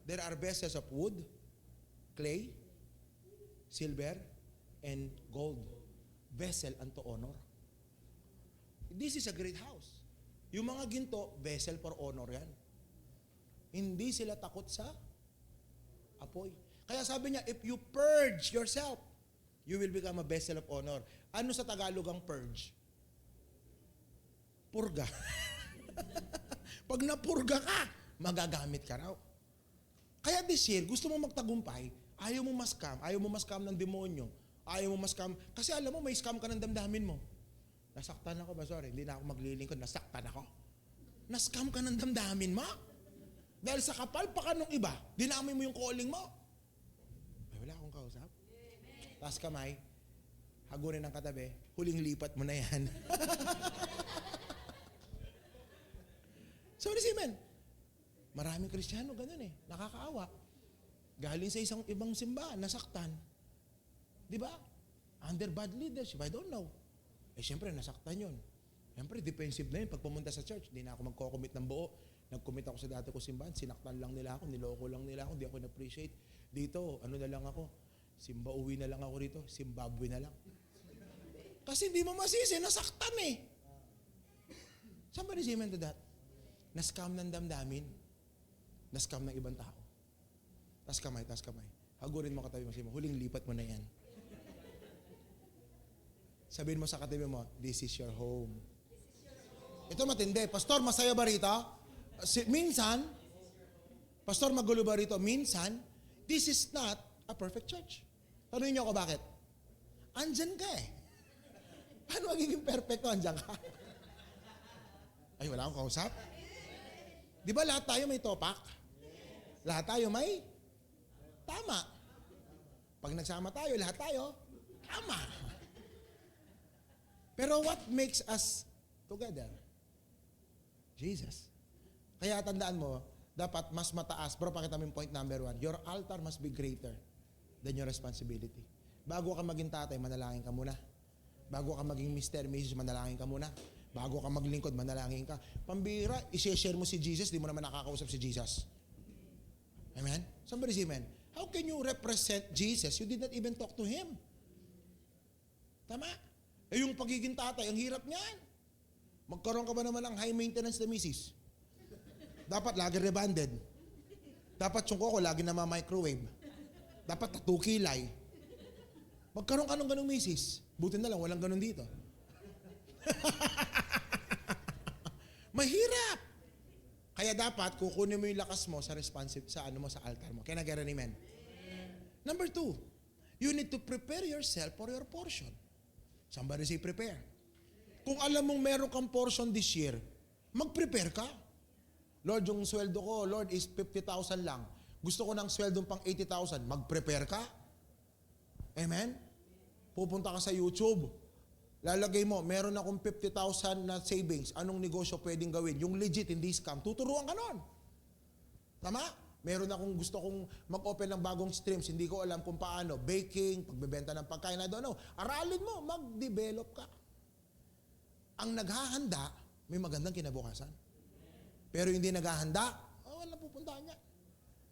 there are vessels of wood, clay, silver, and gold. Vessel unto honor. This is a great house. Yung mga ginto, vessel for honor yan. Hindi sila takot sa apoy. Kaya sabi niya, if you purge yourself, you will become a vessel of honor. Ano sa Tagalog ang purge? Purga. Pag napurga ka, magagamit ka raw. Kaya this year, gusto mo magtagumpay, ayaw mo ma-scam ng demonyo, ayaw mo ma-scam, kasi alam mo, may scam ka ng damdamin mo. Nasaktan ako ba? Sorry, hindi na ako maglilingkod, nasaktan ako. Na-scam ka ng damdamin mo? Dahil sa kapal pa ka nung iba, dinamay mo yung calling mo. Ay, wala akong kausap. Taas kamay, hagunin ang katabi, huling lipat mo na yan. So, amen. Maraming Kristiyano, ganun eh. Nakakaawa. Galing sa isang ibang simbahan, nasaktan. Di ba? Under bad leadership, I don't know. Eh, syempre, nasaktan yun. Syempre, defensive na yun. Pag pumunta sa church, hindi na ako magko-commit ng buo. Nag-commit ako sa dati ko simbahan, sinaktan lang nila ako, niloko lang nila ako, hindi ako na-appreciate. Dito, ano na lang ako, uwi na lang ako rito, Zimbabwe na lang. Kasi hindi mo masisi, nasaktan eh. Somebody say amen to that. Na-scam ng damdamin, na-scam ng ibang tao. Tas kamay. Hagurin mo katabi mo, sabi mo, huling lipat mo na yan. Sabihin mo sa katabi mo, this is your home. Ito matindi. Pastor, masaya ba rito? Minsan, Pastor, magulo ba rito? Minsan, this is not a perfect church. Tanungin niyo ako bakit? Andyan ka eh. Paano magiging perfecto? Andyan ka. Ay, wala akong kausap. Di ba lahat tayo may topak? Lahat tayo may tama. Pag nagsama tayo, lahat tayo tama. Pero what makes us together? Jesus. Kaya tandaan mo, dapat mas mataas. Pero pakita mo yung point number 1. Your altar must be greater than your responsibility. Bago ka maging tatay, manalangin ka muna. Bago ka maging Mr. Mrs., manalangin ka muna. Bago ka maglingkod, manalangin ka. Pambira, i-share mo si Jesus, di mo naman nakakausap si Jesus. Amen? Somebody say amen. How can you represent Jesus? You did not even talk to Him. Tama? Eh yung pagiging tatay, ang hirap niyan. Magkaroon ka ba naman ng high maintenance na misis? Dapat lagi rebanded. Dapat yung koko lagi na microwave. Dapat 2 kilay. Magkaroon ka ng ganung misis. Buti na lang, walang ganun dito. Mahirap. Kaya dapat kukunin mo yung lakas mo sa sa altar mo. Can I get an amen? Number 2, you need to prepare yourself for your portion. Somebody say prepare. Kung alam mong meron kang portion this year, mag-prepare ka. Lord, yung sweldo ko, Lord, is 50,000 lang. Gusto ko ng sweldo pang 80,000. Mag-prepare ka. Amen? Pupunta ka sa YouTube. Lalagay mo, meron akong 50,000 na savings. Anong negosyo pwedeng gawin? Yung legit, hindi scam. Tuturuan ka nun. Tama? Meron akong gusto kong mag-open ng bagong streams. Hindi ko alam kung paano. Baking, pagbebenta ng pagkain. I don't know. Aralin mo, mag-develop ka. Ang naghahanda, may magandang kinabukasan. Pero hindi naghahanda, wala pupuntahan niya.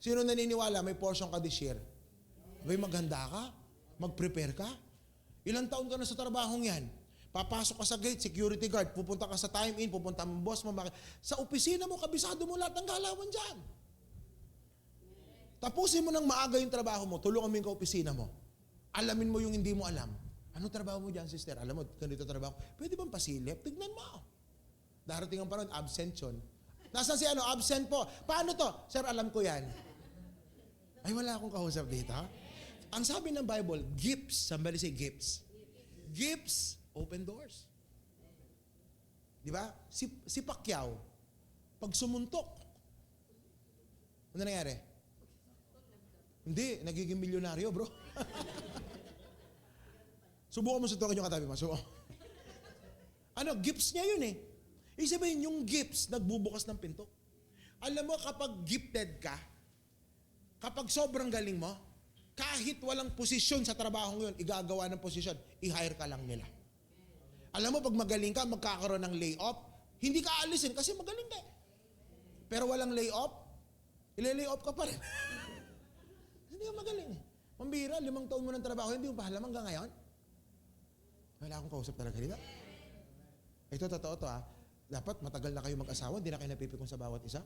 Sino naniniwala may portion ka this year? May maghanda ka? Mag-prepare ka? Ilang taon ka na sa trabahong yan? Papasok ka sa gate, security guard, pupunta ka sa time-in, pupunta mo boss mo, sa opisina mo, kabisado mo lahat ng galawan dyan. Tapusin mo ng maaga yung trabaho mo, tulungan mo yung ka-opisina mo. Alamin mo yung hindi mo alam. Ano trabaho mo dyan, sister? Alam mo, ganito trabaho. Pwede bang pasilip? Tignan mo. Darating ang panahon, absent yun. Nasaan si absent po. Paano to? Sir, alam ko yan. Ay, wala akong kausap dito. Ang sabi ng Bible, gifts. Somebody say gifts. Gifts open doors. Di ba? Si Pacquiao, pag sumuntok, Ano nangyari? Hindi, nagiging milyonaryo, bro. Subukan mo suntukin yung katabi mo. Gifts niya yun eh. Ibig sabihin, yung gifts, nagbubukas ng pinto. Alam mo, kapag gifted ka, kapag sobrang galing mo, kahit walang posisyon sa trabaho ngayon, igagawa ng posisyon, i-hire ka lang nila. Alam mo, pag magaling ka, magkakaroon ng layoff, hindi ka alisin kasi magaling ka. Pero walang layoff, ile-layoff ka pa rin. Hindi ka magaling. Mambira, 5 taon mo ng trabaho, hindi mo pa alam hanggang ngayon. Wala akong kausap talaga dito. Ito, totoo to ha. Dapat matagal na kayo mag-asawa, hindi na kayo napipikon sa bawat isa.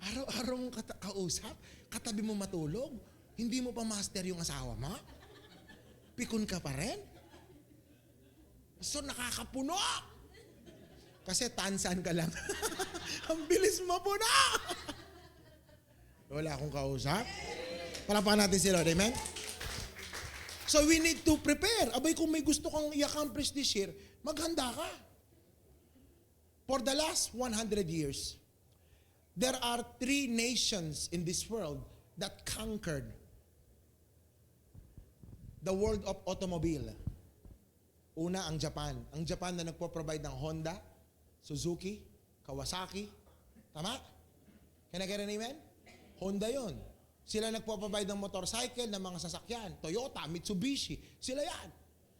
Araw-araw mong kausap, katabi mo matulog, hindi mo pa master yung asawa mo, pikon ka pa rin. So nakakapuno. Kasi tansan ka lang. Ang bilis mo po na. Wala akong kausap. Palapakan natin si Lord, amen? So we need to prepare. Abay, kung may gusto kang i-accomplish this year, maghanda ka. For the last 100 years, there are 3 nations in this world that conquered the world of automobile. Una, ang Japan. Ang Japan na nagpo-provide ng Honda, Suzuki, Kawasaki. Tama? Can I get an amen? Honda yon. Sila nagpo-provide ng motorcycle, ng mga sasakyan. Toyota, Mitsubishi. Sila yan.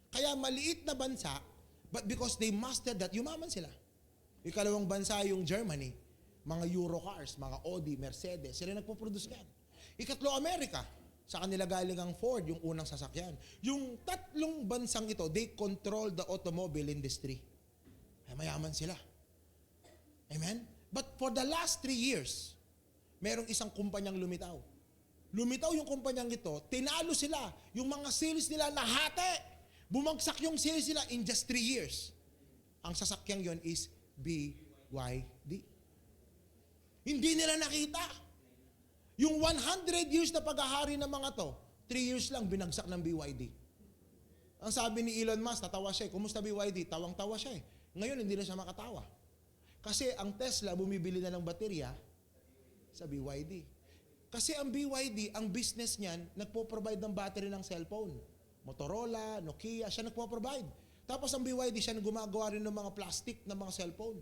Kaya maliit na bansa, but because they mastered that, yumaman sila. Ikalawang bansa yung Germany. Mga Euro cars, mga Audi, Mercedes. Sila nagpo-produce yan. Ikatlo, Amerika. Sa kanila galing ang Ford, yung unang sasakyan. Yung 3 bansang ito, they control the automobile industry. Ay, mayaman sila. Amen? But for the last 3 years, merong isang kumpanyang lumitaw. Lumitaw yung kumpanyang ito, tinalo sila. Yung mga sales nila nahati. Bumagsak yung sales nila in just 3 years. Ang sasakyang yon is BYD. Hindi nila nakita. Yung 100 years na paghahari ng mga to, 3 years lang binagsak ng BYD. Ang sabi ni Elon Musk, natawa siya, kumusta BYD? Tawang-tawa siya eh. Ngayon, hindi na siya makatawa. Kasi ang Tesla, bumibili na ng baterya sa BYD. Kasi ang BYD, ang business niyan, nagpo-provide ng battery ng cellphone. Motorola, Nokia, siya nagpo-provide. Tapos ang BYD, siya gumagawa rin ng mga plastic ng mga cellphone.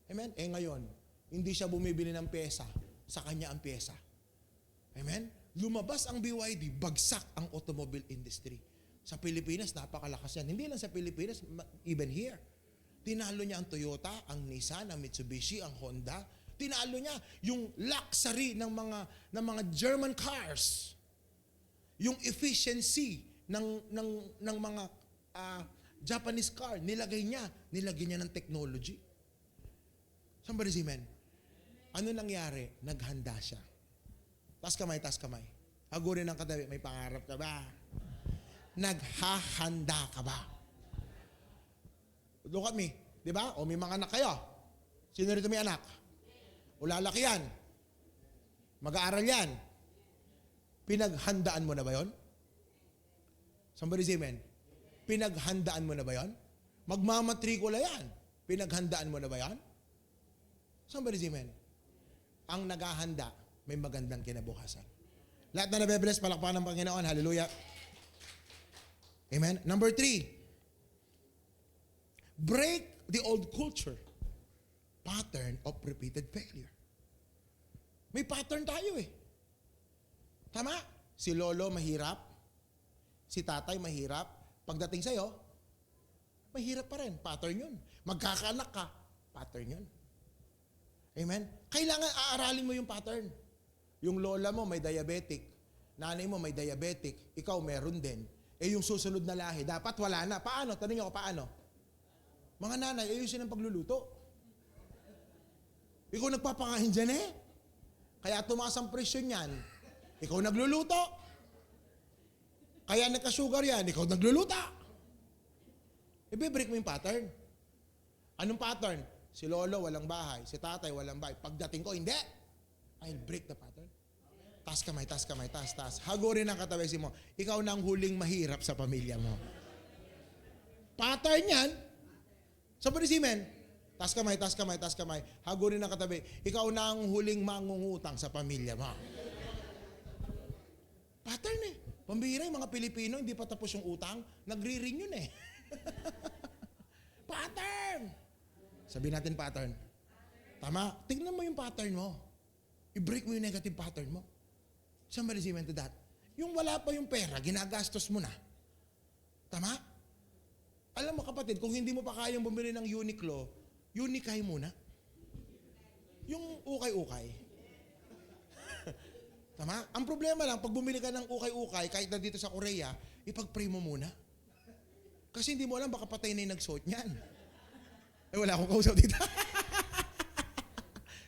Amen? Ngayon, hindi siya bumibili ng pyesa. Sa kanya ang pyesa. Amen? Lumabas ang BYD, bagsak ang automobile industry. Sa Pilipinas, napakalakas yan. Hindi lang sa Pilipinas, even here. Tinalo niya ang Toyota, ang Nissan, ang Mitsubishi, ang Honda. Tinalo niya yung luxury ng mga German cars. Yung efficiency ng mga Japanese car, nilagay niya ng technology. Somebody say amen. Ano nangyari? Naghanda siya. Taas kamay, taas kamay. Hagurin ng katabi, may pangarap ka ba? Naghahanda ka ba? Look at me. Di ba? O may mga anak kayo. Sino rito may anak? O lalaki yan. Mag-aaral yan. Pinaghandaan mo na ba yon? Somebody say amen. Pinaghandaan mo na ba yon? Magmamatrikula yan. Pinaghandaan mo na ba yan? Somebody say amen. Ang naghahanda, may magandang kinabukasan. Lahat na nabe-bless, palakpakan ng Panginoon. Hallelujah. Amen. Number 3, break the old culture. Pattern of repeated failure. May pattern tayo eh. Tama? Si lolo mahirap. Si tatay mahirap. Pagdating sa'yo, mahirap pa rin. Pattern yun. Magkakaanak ka. Pattern yun. Amen? Kailangan aaralin mo yung pattern. Yung lola mo may diabetic. Nanay mo may diabetic. Ikaw meron din. Yung susunod na lahi, dapat wala na. Paano? Tanong ako, paano? Mga nanay, ayusin ang pagluluto. Ikaw nagpapangain dyan eh. Kaya tumaas ang presyon yan. Ikaw nagluluto. Kaya nagka-sugar yan, ikaw nagluluta. Ibe-break mo yung pattern. Anong pattern? Si lolo walang bahay, si tatay walang bahay. Pagdating ko, hindi. I'll break the pattern. Taas kamay, taas kamay, taas, taas. Hagurin ang katabi mo. Ikaw na ang huling mahirap sa pamilya mo. Pattern yan. Somebody say amen. Taas kamay, taas kamay, taas kamay. Hagunin ng katabi. Ikaw na ang huling mangungutang sa pamilya mo. Pattern eh. Pambihira yung mga Pilipino, hindi pa tapos yung utang, nagre-renew eh. Pattern! Sabihin natin pattern. Tama? Tignan mo yung pattern mo. I-break mo yung negative pattern mo. Somebody say amen to that. Yung wala pa yung pera, ginagastos mo na. Tama? Alam mo kapatid, kung hindi mo pa kayang bumili ng Uniqlo, Unikay muna. Yung ukay-ukay. Tama? Ang problema lang, pag bumili ka ng ukay-ukay, kahit na dito sa Korea, ipag-pray mo muna. Kasi hindi mo alam, baka patay na yung nagsuot niyan. Eh, wala akong kausap dito.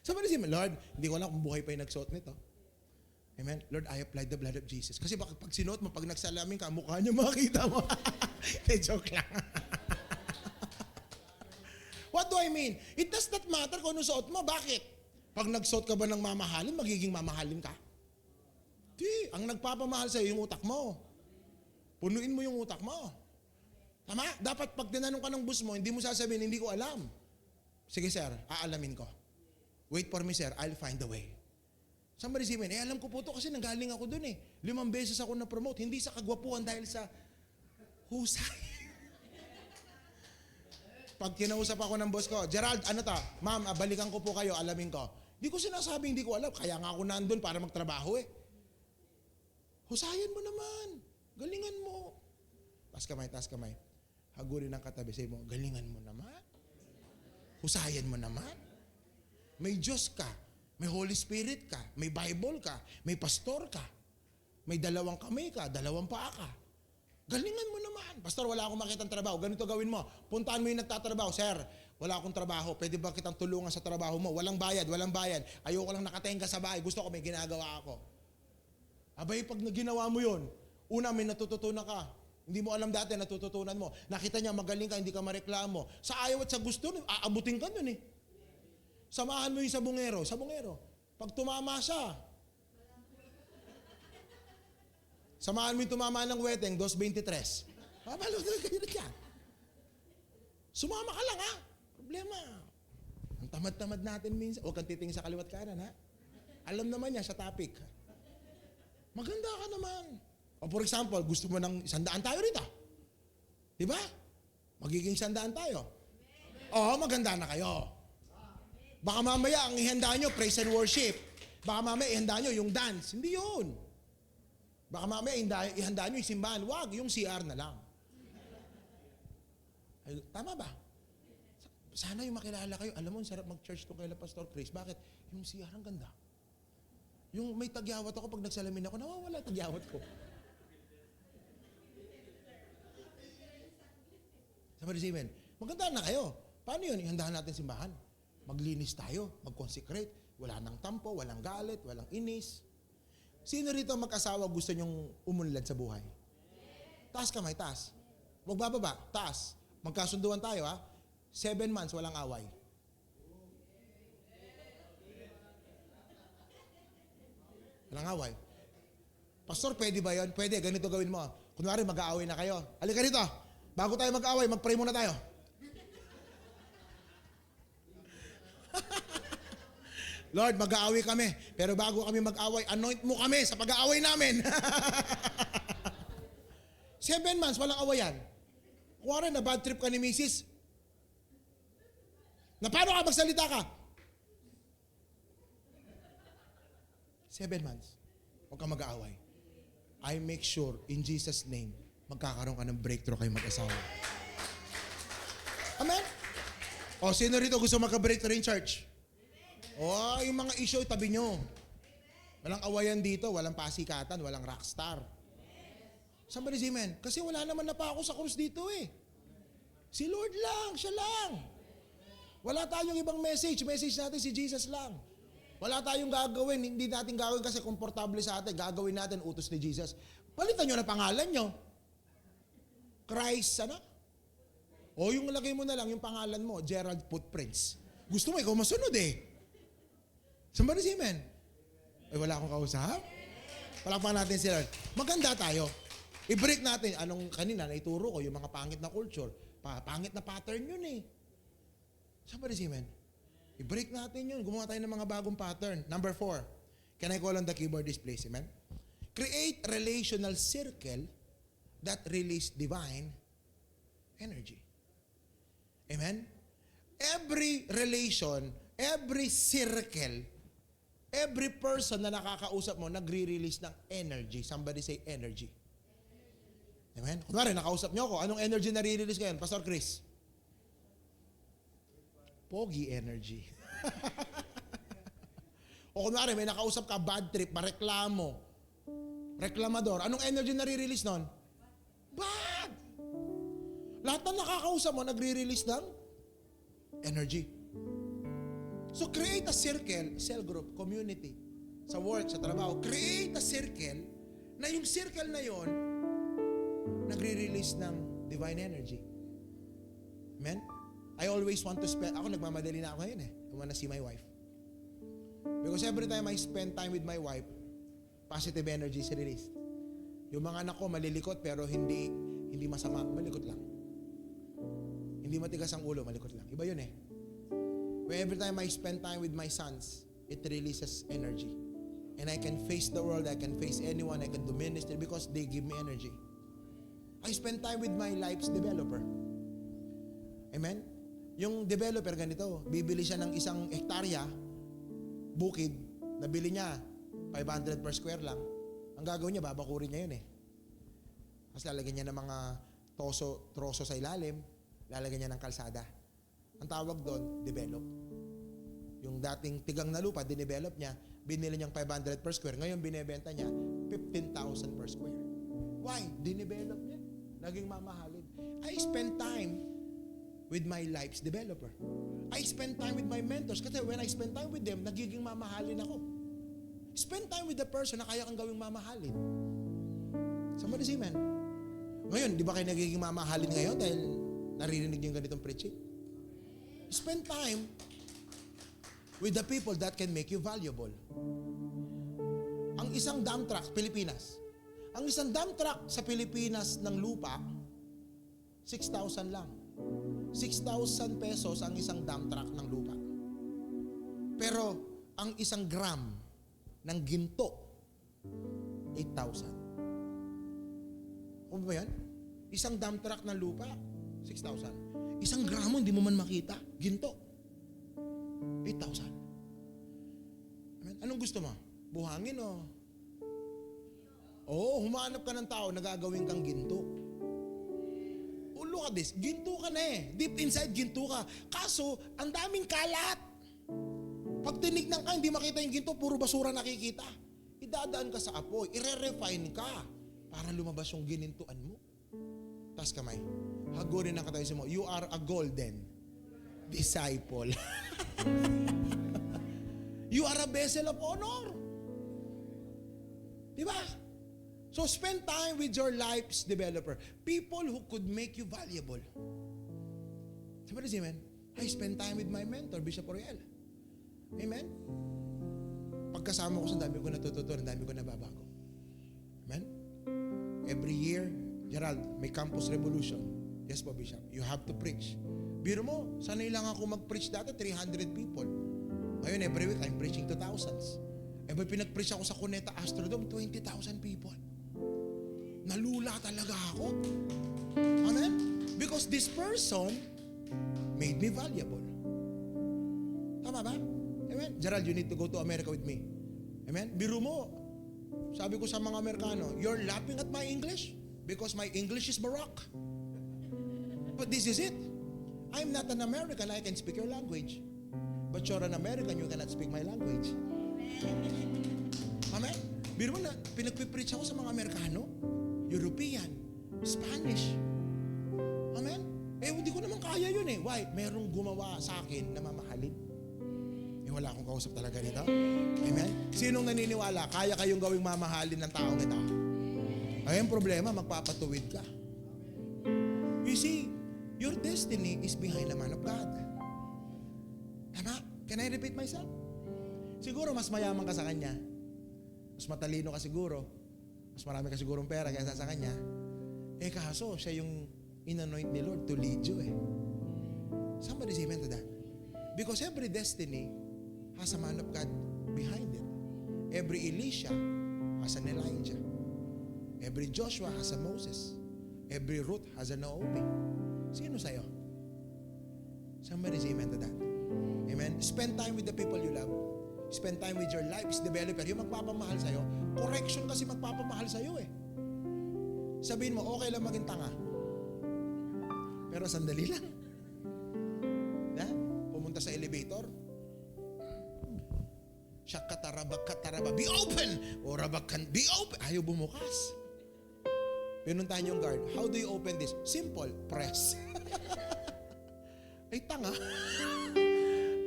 Sabi niya, Lord, hindi ko alam kung buhay pa yung nagsuot nito. Amen? Lord, I applied the blood of Jesus. Kasi baka pag sinuot mo, pag nagsalamin ka, mukha niya makita mo. Joke lang. What do I mean? It does not matter kung anong suot mo. Bakit? Pag nagsuot ka ba ng mamahalin, magiging mamahalin ka? Di. Ang nagpapamahal sa'yo, yung utak mo. Punuin mo yung utak mo. Tama? Dapat pag tinanong ka ng boss mo, hindi mo sasabihin, hindi ko alam. Sige sir, aalamin ko. Wait for me sir, I'll find the way. Somebody say, alam ko po to kasi nanggaling ako dun eh. 5 beses ako na-promote, hindi sa kagwapuan dahil sa husay. Pag kinausap ako ng boss ko, Gerald, ano ta? Ma'am, balikan ko po kayo, alamin ko. Di ko sinasabing hindi ko alam, kaya nga ako nandun para magtrabaho eh. Husayan mo naman. Galingan mo. Taas kamay, taas kamay. Hagurin ng katabi, say mo, galingan mo naman. Husayan mo naman. May Diyos ka, may Holy Spirit ka, may Bible ka, may pastor ka, may 2 kamay ka, 2 paa ka. Galingan mo naman. Pastor, wala akong makitang trabaho. Ganito gawin mo. Puntaan mo yung nagtatrabaho. Sir, wala akong trabaho. Pwede ba kitang tulungan sa trabaho mo? Walang bayad, walang bayad. Ayoko lang nakatenga sa bahay. Gusto ko may ginagawa ako. Abay, pag ginawa mo yun, una, may natututunan ka. Hindi mo alam dati, natututunan mo. Nakita niya, magaling ka, hindi ka mareklamo. Sa ayaw at sa gusto, aabutin ka nun eh. Samahan mo yung sabungero. Sabungero. Pag tumama siya, samahan mo yung tumama ng weteng, 2.23. Papalutin kayo na dyan. Sumama ka lang ha. Problema. Ang tamad-tamad natin minsan. Huwag kang titingin sa kaliwat kanan ha. Alam naman niya sa topic. Maganda ka naman. O for example, gusto mo ng 100 tayo rito. Diba? Magiging 100 tayo. Oo, maganda na kayo. Baka mamaya ang ihanda nyo, praise and worship. Baka mamaya ihanda nyo yung dance. Hindi yun. Baka mamaya ihanda nyo yung simbahan. Wag, yung CR na lang. Ay, tama ba? Sana yung makilala kayo. Alam mo, sarap mag-church to kaila Pastor Chris. Bakit? Yung CR ang ganda. Yung may tagyawat ako, pag nagsalamin ako, nawawala tagyawat ko. Sabi si Amen, maganda na kayo. Paano yun? Ihandahan natin simbahan. Maglinis tayo, mag-consecrate. Wala nang tampo, walang galit, walang inis. Sino rito mag-asawa gusto nyong umunlad sa buhay? Taas kamay, taas. Huwag bababa, taas. Magkasunduan tayo ha. 7 months, walang away. Walang away. Pastor, pwede ba yun? Pwede, ganito gawin mo. Kunwari, mag-aaway na kayo. Halika rito. Bago tayo mag-aaway, mag-pray muna tayo. Lord, mag-aaway kami. Pero bago kami mag-aaway, anoint mo kami sa pag-aaway namin. 7 months, walang awayan. Kuwari na bad trip ka ni Mrs. Na paano ka magsalita ka? 7 months. Huwag ka mag-aaway. I make sure, in Jesus' name, magkakaroon ka ng breakthrough kayo mag-asawa. Amen? O, sino rito gusto magka-breakthrough in church? O, yung mga issue, tabi nyo. Walang awayan dito, walang pasikatan, walang rockstar. Somebody say amen. Kasi wala naman na pa ako sa krus dito eh. Si Lord lang, siya lang. Wala tayong ibang message. Message natin si Jesus lang. Wala tayong gagawin. Hindi natin gagawin kasi komportable sa atin. Gagawin natin utos ni Jesus. Palitan nyo na pangalan nyo. Christ, ano? O yung lagay mo na lang yung pangalan mo, Gerald Footprints. Gusto mo, ikaw masunod eh. Somebody say amen. Ay, wala akong kausap. Palakpakan natin si Lord. Maganda tayo. I-break natin. Anong kanina, naituro ko yung mga pangit na culture. Pangit na pattern yun eh. Somebody say amen. I-break natin yun. Gumawa tayo ng mga bagong pattern. Number 4. Can I call on the keyboardist please? Amen. Create relational circle that release divine energy. Amen? Every relation, every circle, every person na nakakausap mo, nagre-release ng energy. Somebody say energy. Amen? Kunwari, nakausap niyo ako. Anong energy nare-release ngayon? Pastor Chris? Pogi energy. O kunwari, may nakausap ka, bad trip, mareklamo, reklamador. Anong energy nare-release nun? Bad! Lahat ng nakakausap mo, nagre-release ng energy. So create a circle, cell group, community, sa work, sa trabaho. Create a circle na yung circle na yon nagre-release ng divine energy. Amen? I always want to spend, ako nagmamadali na ako ngayon I want to see my wife. Because every time I spend time with my wife, positive energy is released. Yung mga anak ko malilikot pero hindi masama, malikot lang. Hindi matigas ang ulo, malikot lang. Iba yun When every time I spend time with my sons, it releases energy. And I can face the world, I can face anyone, I can do ministry because they give me energy. I spend time with my life's developer. Amen? Yung developer ganito, bibili siya ng isang hektarya, bukid, nabili niya, 500 per square lang. Ang gagawin niya, babakurin niya yun Tapos lalagyan niya ng mga troso sa ilalim, lalagyan niya ng kalsada. Ang tawag doon, develop. Yung dating tigang na lupa, dinevelop niya, binili niyang 500 per square, ngayon binebenta niya 15,000 per square. Why? Dinevelop niya. Naging mamahalin. I spend time with my life's developer. I spend time with my mentors kasi when I spend time with them, nagiging mamahalin ako. Spend time with the person na kaya kang gawing mamahalin. Somebody say amen. Ngayon, di ba kayo nagiging mamahalin ngayon dahil naririnig yung ganitong preaching? Spend time with the people that can make you valuable. Ang isang dump truck, Pilipinas. Ang isang dump truck sa Pilipinas ng lupa, 6,000 lang. 6,000 pesos ang isang dump truck ng lupa. Pero ang isang gram ng ginto, 8,000. Ano ba yan? Isang dump truck ng lupa, 6,000. Isang gramo, hindi mo man makita. Ginto, 8,000. Amen? Anong gusto mo? Buhangin o? Oo, humanap ka ng tao, nagagawin kang ginto. Oh, look at this. Ginto ka na Deep inside, ginto ka. Kaso, ang daming kalat. Pag tinignan ka, hindi makita yung ginto, puro basura nakikita. Idadaan ka sa apoy, ire-refine ka para lumabas yung ginintuan mo. Taas kamay. Hagurin ang katayo mo. You are a golden disciple. You are a vessel of honor. Diba? So spend time with your life's developer. People who could make you valuable. Somebody say amen. I spend time with my mentor, Bishop Oriel. Amen? Pagkasama ko sa dami ko natututunan, dami ko nababago. Amen? Every year, Gerald, may campus revolution. Yes po, Bishop. You have to preach. Biro mo, sanay lang ako mag-preach dati, 300 people. Ngayon, every week, I'm preaching to thousands. May pinag-preach ako sa Cuneta Astrodome, 20,000 people. Nalula talaga ako. Amen? Because this person made me valuable. Tama ba? Amen? Gerald, you need to go to America with me. Amen? Biro mo, sabi ko sa mga Amerikano, you're laughing at my English because my English is Baroque. But this is it. I'm not an American, I can speak your language. But you're an American, you cannot speak my language. Amen? Biro mo na, pinagpipreach ako sa mga Amerikano, European, Spanish. Amen? Hindi ko naman kaya yun Why? Merong gumawa sa akin na mamahalin. Wala akong kausap talaga nito. Amen? Sinong naniniwala, kaya kayong gawing mamahalin ng taong ito? Ay, ang problema, magpapatuwid ka. You see, your destiny is behind the man of God. Tama? Can I repeat myself? Siguro mas mayaman ka sa kanya. Mas matalino ka siguro. Mas marami ka sigurong pera kaysa sa kanya. Kaso, siya yung in-anoint ni Lord to lead you Somebody say amen to that. Because every destiny has a man of God behind it. Every Elisha has an Elijah. Every Joshua has a Moses. Every Ruth has a Naomi. Sino sa'yo? Somebody say amen to that. Amen? Spend time with the people you love. Spend time with your life's developer. Yung magpapamahal sa'yo, correction kasi magpapamahal sa'yo eh. Sabihin mo, okay lang maging tanga. Pero sandali lang. Pumunta sa elevator. Kataraba, be open! O rabakan, be open! Ayaw bumukas. Pinuntahan yung guard, how do you open this? Simple, press. Ay, tanga.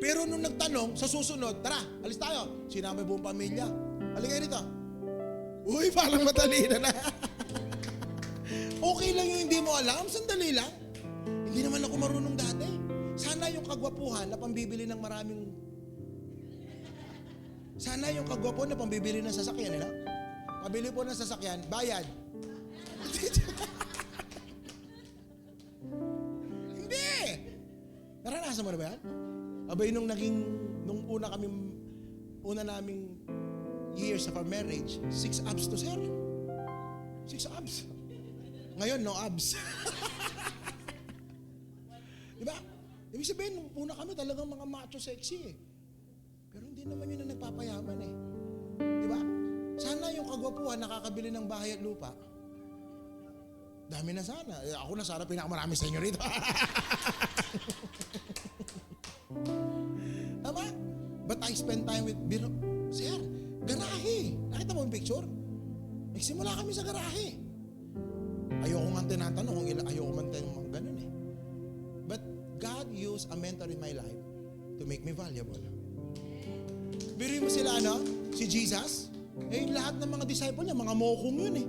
Pero nung nagtanong, sa susunod, tara, alis tayo. Sinama buong pamilya. Halika rito. Uy, parang madali na. Okay lang yung hindi mo alam, sandali lang. Hindi naman ako marunong dati. Sana yung kagwapuhan na pambibili ng maraming... Sana yung kagwapo na pambibili ng sasakyan nila. Pabili po ng sasakyan, bayad. Hindi! Naranasan mo na ba yan? Abay, nung una naming years of our marriage, 6 abs to sir. 6 abs. Ngayon, no abs. Diba? Ibig sabihin, nung una kami talagang mga macho sexy eh. Pero hindi naman yun ang nagpapayaman eh. Diba? Sana yung kagwapuhan nakakabili ng bahay at lupa. Dami na sana. Ako na sana pinakamarami sa inyo rito. Tama? But I spend time with Sir, garahe. Nakita mo yung picture? Nagsimula kami sa garahe. Ayoko nga tinatanong kung ayoko man tanong ganun eh. But God used a mentor in my life to make me valuable. Biruin mo sila, si Jesus, lahat ng mga disciple niya, mga mokong yun eh.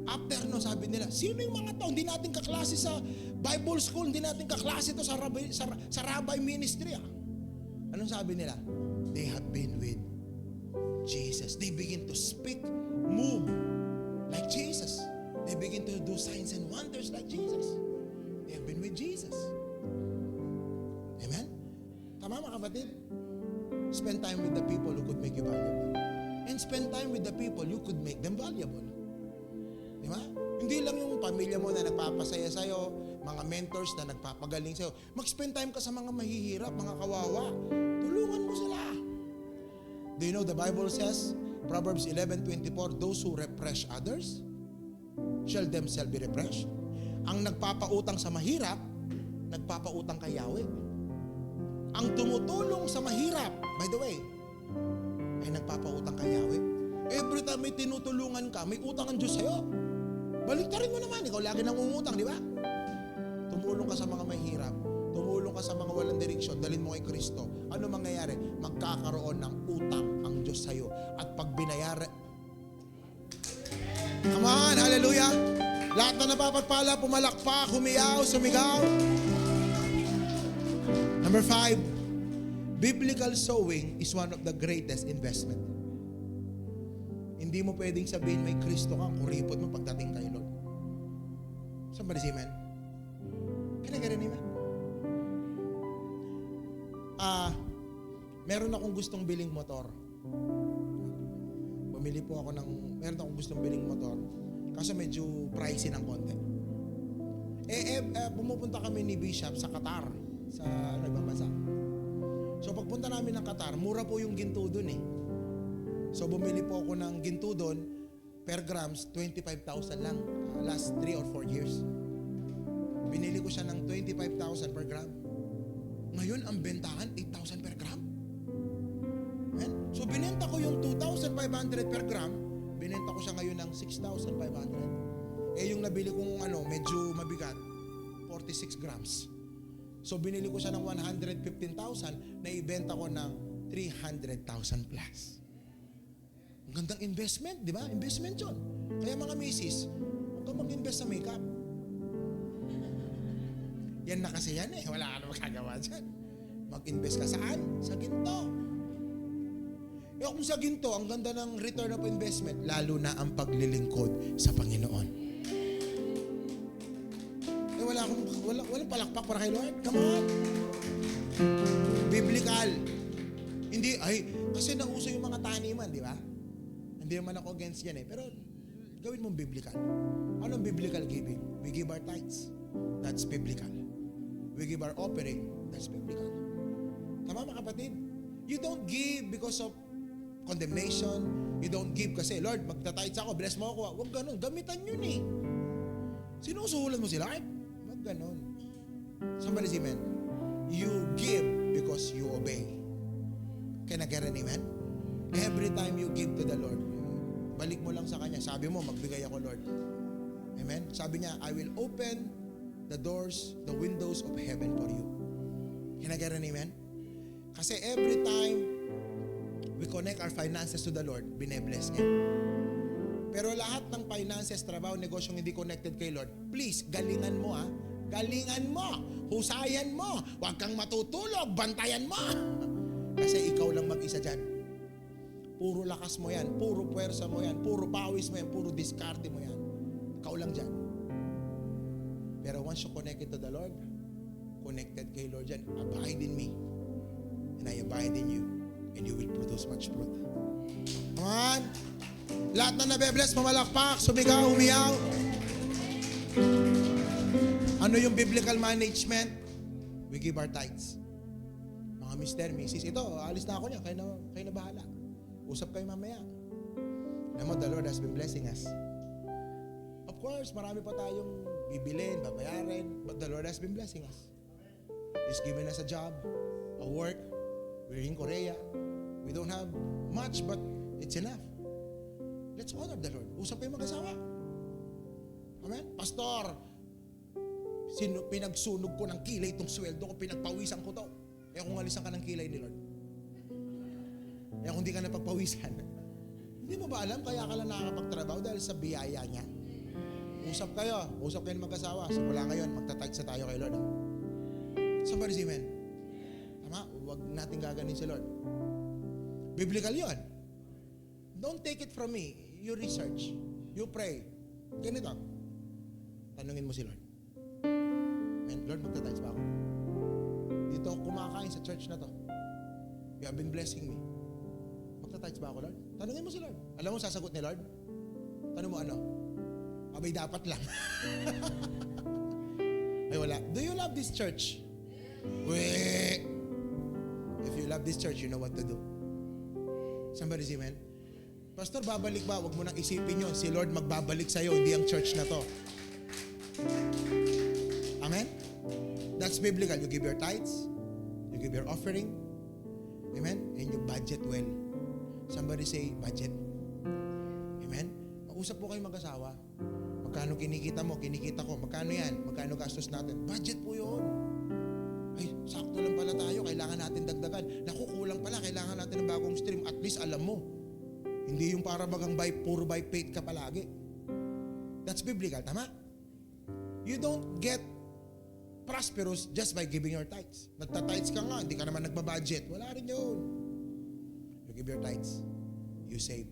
After sabi nila, sino yung mga tao? Hindi natin kaklase sa Bible school, hindi natin kaklase to sa rabbi ministry ah. Anong sabi nila? They have been with Jesus. They begin to speak, move like Jesus. They begin to do signs and wonders like Jesus. They have been with Jesus. Amen? Tama mga kapatid? Spend time with the people who could make you valuable. And spend time with the people you could make them valuable. Di ba? Hindi lang yung pamilya mo na nagpapasaya sa'yo, mga mentors na nagpapagaling sa'yo. Mag-spend time ka sa mga mahihirap, mga kawawa. Tulungan mo sila. Do you know the Bible says, Proverbs 11:24, those who repress others shall themselves be repressed. Ang nagpapautang sa mahirap, nagpapautang kay Yahweh. Ang tumutulong sa mahirap, by the way, ay nagpapautang kay Yahweh. Every time may tinutulungan ka, may utang ang Diyos sa'yo. Baliktarin mo naman, ikaw lagi nang umutang, di ba? Tumulong ka sa mga mahirap, tumulong ka sa mga walang direksyon, dalhin mo kay Kristo. Ano mangyayari? Magkakaroon ng utang ang Diyos sa'yo. At pag binayaran, come on, hallelujah! Lahat na napapagpala, pumalakpak, humiyaw, sumigaw. Number 5, biblical sowing is one of the greatest investment. Hindi mo pwedeng sabihin may Kristo ka, kuripot mo pagdating kay Lord. Somebody say amen. Can I get an amen? Meron akong gustong biling motor. Meron akong gustong biling motor. Kaso medyo pricey ng konti. Pumupunta kami ni Bishop sa Qatar, sa ibang bansa. So pagpunta namin ng Qatar, mura po yung ginto dun eh. So bumili po ako ng ginto dun, per grams, 25,000 lang. Last 3 or 4 years. Binili ko siya ng 25,000 per gram. Ngayon, ang bentahan, 8,000 per gram. Amen? So binenta ko yung 2,500 per gram, binenta ko siya ngayon ng 6,500. Yung nabili kong medyo mabigat, 46 grams. So binili ko siya ng 115,000, na ibenta ko ng 300,000 plus. Ang gandang investment, di ba? Investment yun. Kaya mga misis, huwag ka mag-invest sa makeup. Yan na kasi yan eh. Wala ka na magagawa dyan. Mag-invest ka saan? Sa ginto. Kung sa ginto, ang ganda ng return of investment, lalo na ang paglilingkod sa Panginoon. Walang palakpak para kay Lord. Come on. Ay, kasi nauso yung mga taniman, di ba? Hindi naman ako against yan eh. Pero gawin mong biblical. Anong biblical giving? We give our tithes. That's biblical. We give our offering. That's biblical. Tama mga kapatid? You don't give because of condemnation. You don't give kasi, Lord, magta-tithes ako, bless mo ako. Huwag ganun. Gamitan yun eh. Sinusuhulan mo sila? Huwag ganun. Somebody say amen. You give because you obey. Can I get an amen? Every time you give to the Lord, balik mo lang sa Kanya. Sabi mo, magbigay ako, Lord. Amen? Sabi niya, I will open the doors, the windows of heaven for you. Can I get an amen? Kasi every time we connect our finances to the Lord, binebless niya. Pero lahat ng finances, trabaho, negosyong hindi connected kay Lord, please, galingan mo ha. Galingan mo. Husayan mo. Huwag kang matutulog. Bantayan mo. Kasi ikaw lang mag-isa dyan. Puro lakas mo yan. Puro puwersa mo yan. Puro pawis mo yan. Puro diskarte mo yan. Ikaw lang dyan. Pero once you connected to the Lord, connected kay Lord dyan, abide in me. And I abide in you. And you will produce much fruit. Come on. Lahat na nabe-bless, mamalakpak, sumigaw, umiyaw. Ano yung biblical management? We give our tithes. Mga Mr. Mrs. Ito, alis na ako niya. Kayo na bahala. Usap kayo mamaya. Alam mo, the Lord has been blessing us. Of course, marami pa tayong bibilin, babayarin, but the Lord has been blessing us. He's given us a job, a work. We're in Korea. We don't have much, but it's enough. Let's honor the Lord. Usap kayo mag-asawa. Amen? Pastor, pinagsunog ko ng kilay itong sweldo ko, pinagpawisan ko to. Kung alisan ka ng kilay ni Lord. Kung hindi ka napagpawisan. Hindi mo ba alam, kaya ka lang nakakapagtrabaho dahil sa biyaya niya. Usap kayo ng mag-asawa. Simula ngayon, magta-tithes na tayo kay Lord. Somebody say amen. Tama? Huwag natin gaganin si Lord. Biblical yun. Don't take it from me. You research. You pray. Ganito. Tanungin mo si Lord. And Lord, magta-tithes ba ako? Dito ako kumakain sa church na to. You have been blessing me. Magta-tithes ba ako, Lord? Tanungin mo si Lord. Alam mo, sasagot ni Lord? Tanong mo ano? Abay, dapat lang. Ay, wala. Do you love this church? Wait. If you love this church, you know what to do. Somebody say amen. Pastor, babalik ba? Huwag mo nang isipin yun. Si Lord magbabalik sa'yo, hindi ang church na to. Amen? That's biblical. You give your tithes, you give your offering, amen? And you budget well. Somebody say, budget. Amen? Mag-usap po kayo mag-asawa. Magkano kinikita mo, kinikita ko, magkano yan, magkano gastos natin. Budget po yun. Ay, sakto lang pala tayo, kailangan natin dagdagan. Naku, kulang pala, kailangan natin ng bagong stream. At least alam mo. Hindi yung para bagang puro by faith ka palagi. That's biblical, tama? You don't get prosperous just by giving your tithes. Nagta-tithes ka nga, hindi ka naman nagbabudget. Wala rin yun. You give your tithes, you save,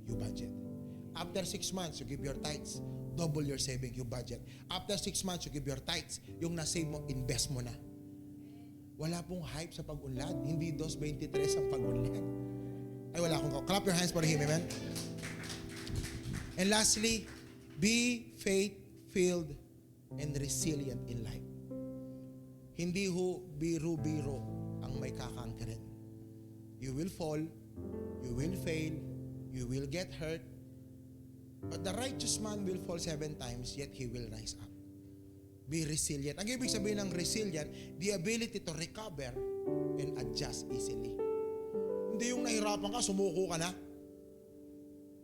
you budget. After 6 months, you give your tithes, double your saving, you budget. After 6 months, you give your tithes, yung na-save mo, invest mo na. Wala pong hype sa pag-unlad. Hindi 2.23 ang pag-unlad. Ay, wala akong clap your hands for Him, amen? And lastly, be faith-filled and resilient in life. Hindi ho biro-biro ang may kakangkirin. You will fall, you will fail, you will get hurt, but the righteous man will fall 7 times, yet he will rise up. Be resilient. Ang ibig sabihin ng resilient, the ability to recover and adjust easily. Hindi yung nahirapan ka, sumuko ka na.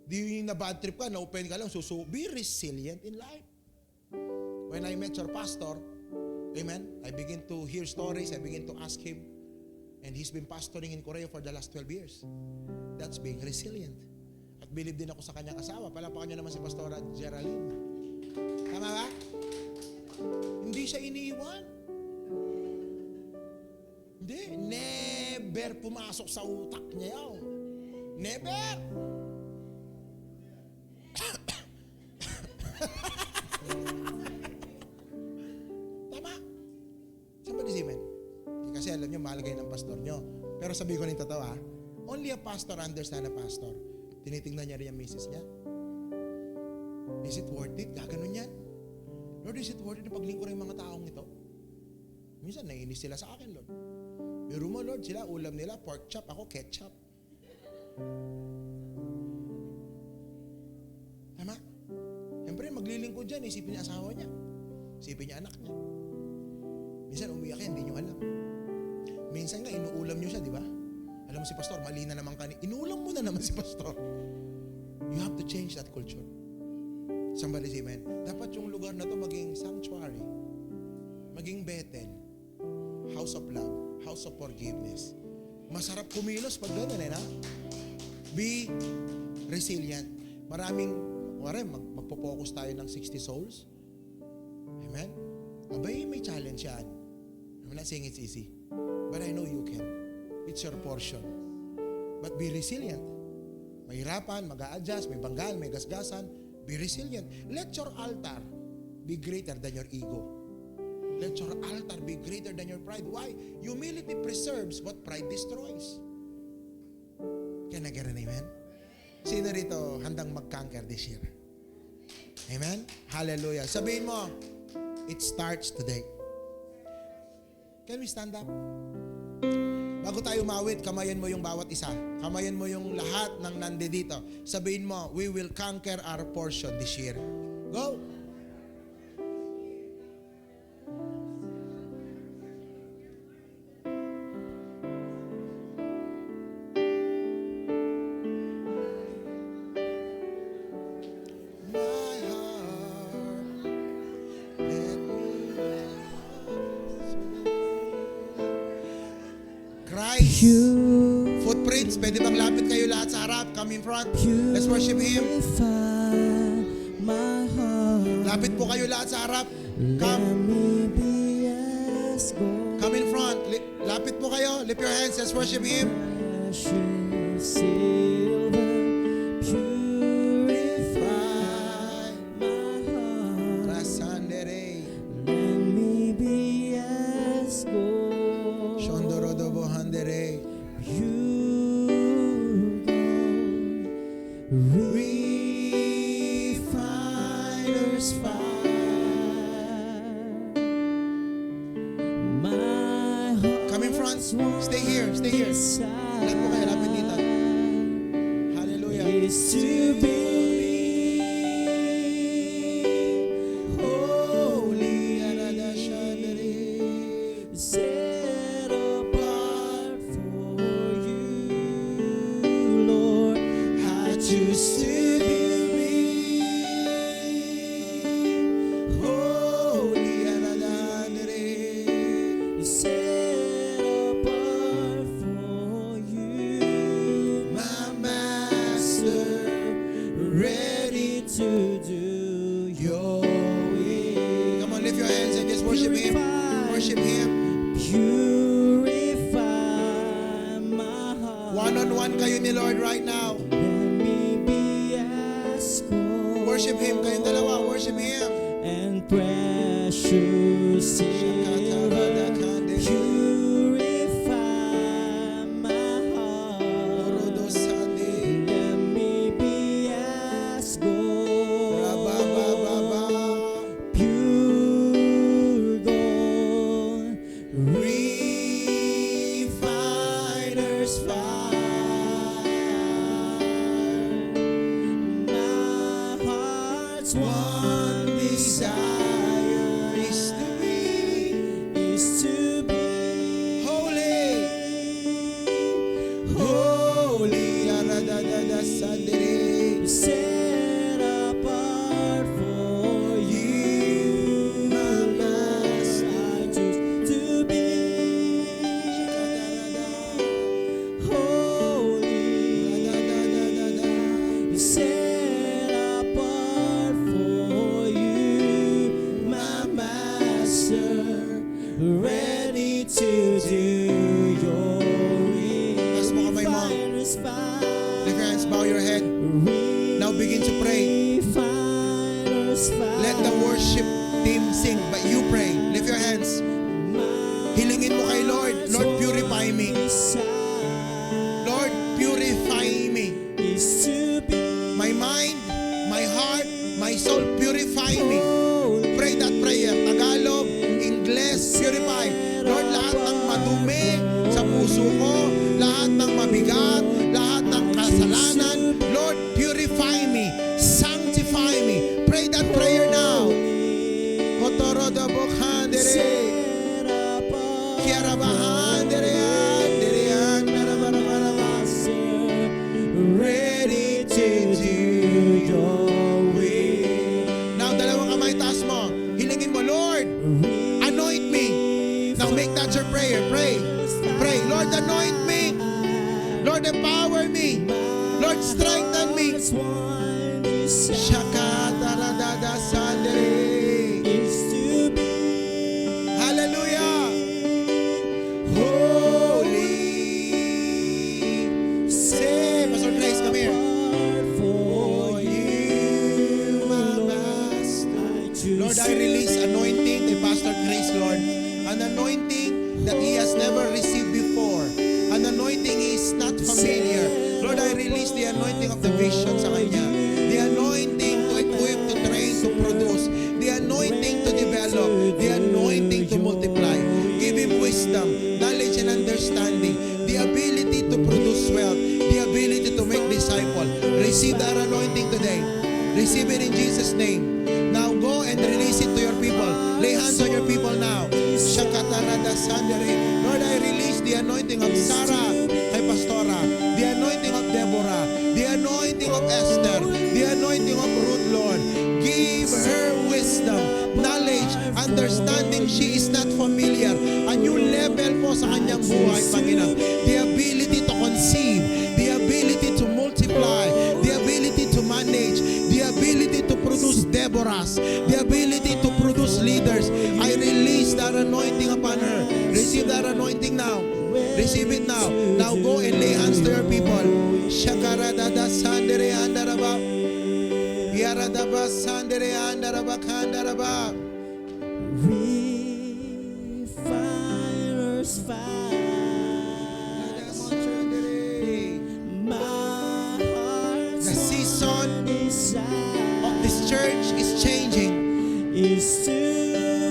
Hindi yung na-bad trip ka, na-open ka lang, be resilient in life. When I met your pastor, amen, I begin to hear stories, I begin to ask him, and he's been pastoring in Korea for the last 12 years. That's being resilient. At believe din ako sa kanyang asawa. Palapakan niyo naman si Pastora Geraldine. Tama ba? Hindi siya iniiwan. Hindi. Never pumasok sa utak niya yan. Never. Tama. Somebody say amen. Kasi alam niyo, mahal kayo ng pastor niyo. Pero sabi ko rin totoo ha, Only a pastor understand a pastor. Tinitingnan niya rin yung misis niya. Is it worth it? Gaganon yan. Lord, is it worth it na paglingkuran yung mga taong ito? Minsan, naiinis sila sa akin, Lord. Biro mo, Lord, sila, ulam nila, pork chop, ako ketchup. Tama? Siyempre, maglilingkod dyan, isipin niya asawa niya. Isipin niya anak niya. Minsan, umiyak yan, hindi niyo alam. Minsan nga, inuulam niyo siya, di ba? Alam mo si pastor, mali na naman kanina. Inuulam mo na naman si pastor. You have to change that culture. Somebody say amen. Dapat yung lugar na to maging sanctuary, maging Bethel, house of love, house of forgiveness. Masarap kumilos pag gano'n na. Be resilient. Maraming, magpo-focus tayo ng 60 souls. Amen? Abay, may challenge yan. I'm not saying it's easy. But I know you can. It's your portion. But be resilient. Mahirapan, mag-a-adjust, may banggal, may gasgasan. Be resilient. Let your altar be greater than your ego. Let your altar be greater than your pride. Why? Humility preserves what pride destroys. Can I get an amen? Sino rito handang mag-conquer this year? Amen? Hallelujah. Sabihin mo, it starts today. Can we stand up? Bago tayo umawit, kamayan mo yung bawat isa. Kamayan mo yung lahat ng nandito. Sabihin mo, we will conquer our portion this year. Go! Christ. Footprints, pwede bang lapit kayo lahat sa harap? Come in front. Let's worship Him. Lapit po kayo lahat sa harap. Come in front. Lapit po kayo. Lift your hands. Let's worship Him. Stay here. Lahat po kayo, lapit dito. Hallelujah. Is to be holy, set apart for you, Lord. I choose to be holy, set to do your will. Come on, lift your hands and just worship Him. Worship Him. Purify my heart. One-on-one kayo ni Lord right now. Let me be as gold. Worship Him kayong dalawa. Worship Him. And precious silver. One desire is to be holy, holy, set apart for you, my Master. I choose to be holy, set ready to do your will. Taas mo kamay mo. Lift your hands, bow your head. Now begin to pray. Let the worship team sing, but you pray. Lift your hands. Hilingin mo kay Lord. Lord, purify me. Lord, puso ko, lahat ng mabigat, lahat ng kasalanan. Lord, purify me, sanctify me. Pray that prayer now. Ready to do your will. Now, dalawang kamay taas mo. Hilingin mo, Lord, anoint me. Now, make that your prayer. Pray. Pray. Lord, anoint me. Lord, empower me. Lord, strengthen me. Shakatarada Sandere. Hallelujah. Holy. Say, Pastor Grace, come here. For you, my master. Lord, I release anointing kay Pastor Grace, Lord. An anointing that he has never received before. An anointing is not familiar. Lord, I release the anointing of the vision sa kanya. The anointing to equip, to train, to produce. The anointing to develop. The anointing to multiply. Give him wisdom, knowledge, and understanding. The ability to produce wealth. The ability to make disciples. Receive that anointing today. Receive it in Jesus' name. Now go and release it to your people. Lay hands on your people now. Shakatarada Sandere. Lord, I release the anointing of Sarah kay Pastora. The anointing of Deborah. The anointing of Esther. The anointing of Ruth, Lord. Give her wisdom, knowledge, understanding. She is not familiar. A new level po sa kanyang buhay, Panginoon. The ability to conceive. The ability to multiply. The ability to manage. The ability to produce Deborahs. The ability to produce leaders. I release that anointing upon her. Receive that anointing now. Receive it now. Now go and lay hands to your people. Shakaradada Sandere Andaraba. Yaradaba Sandere Andaraba Kandaraba. Refiner's fire. My heart's The season desire of this church is changing. is to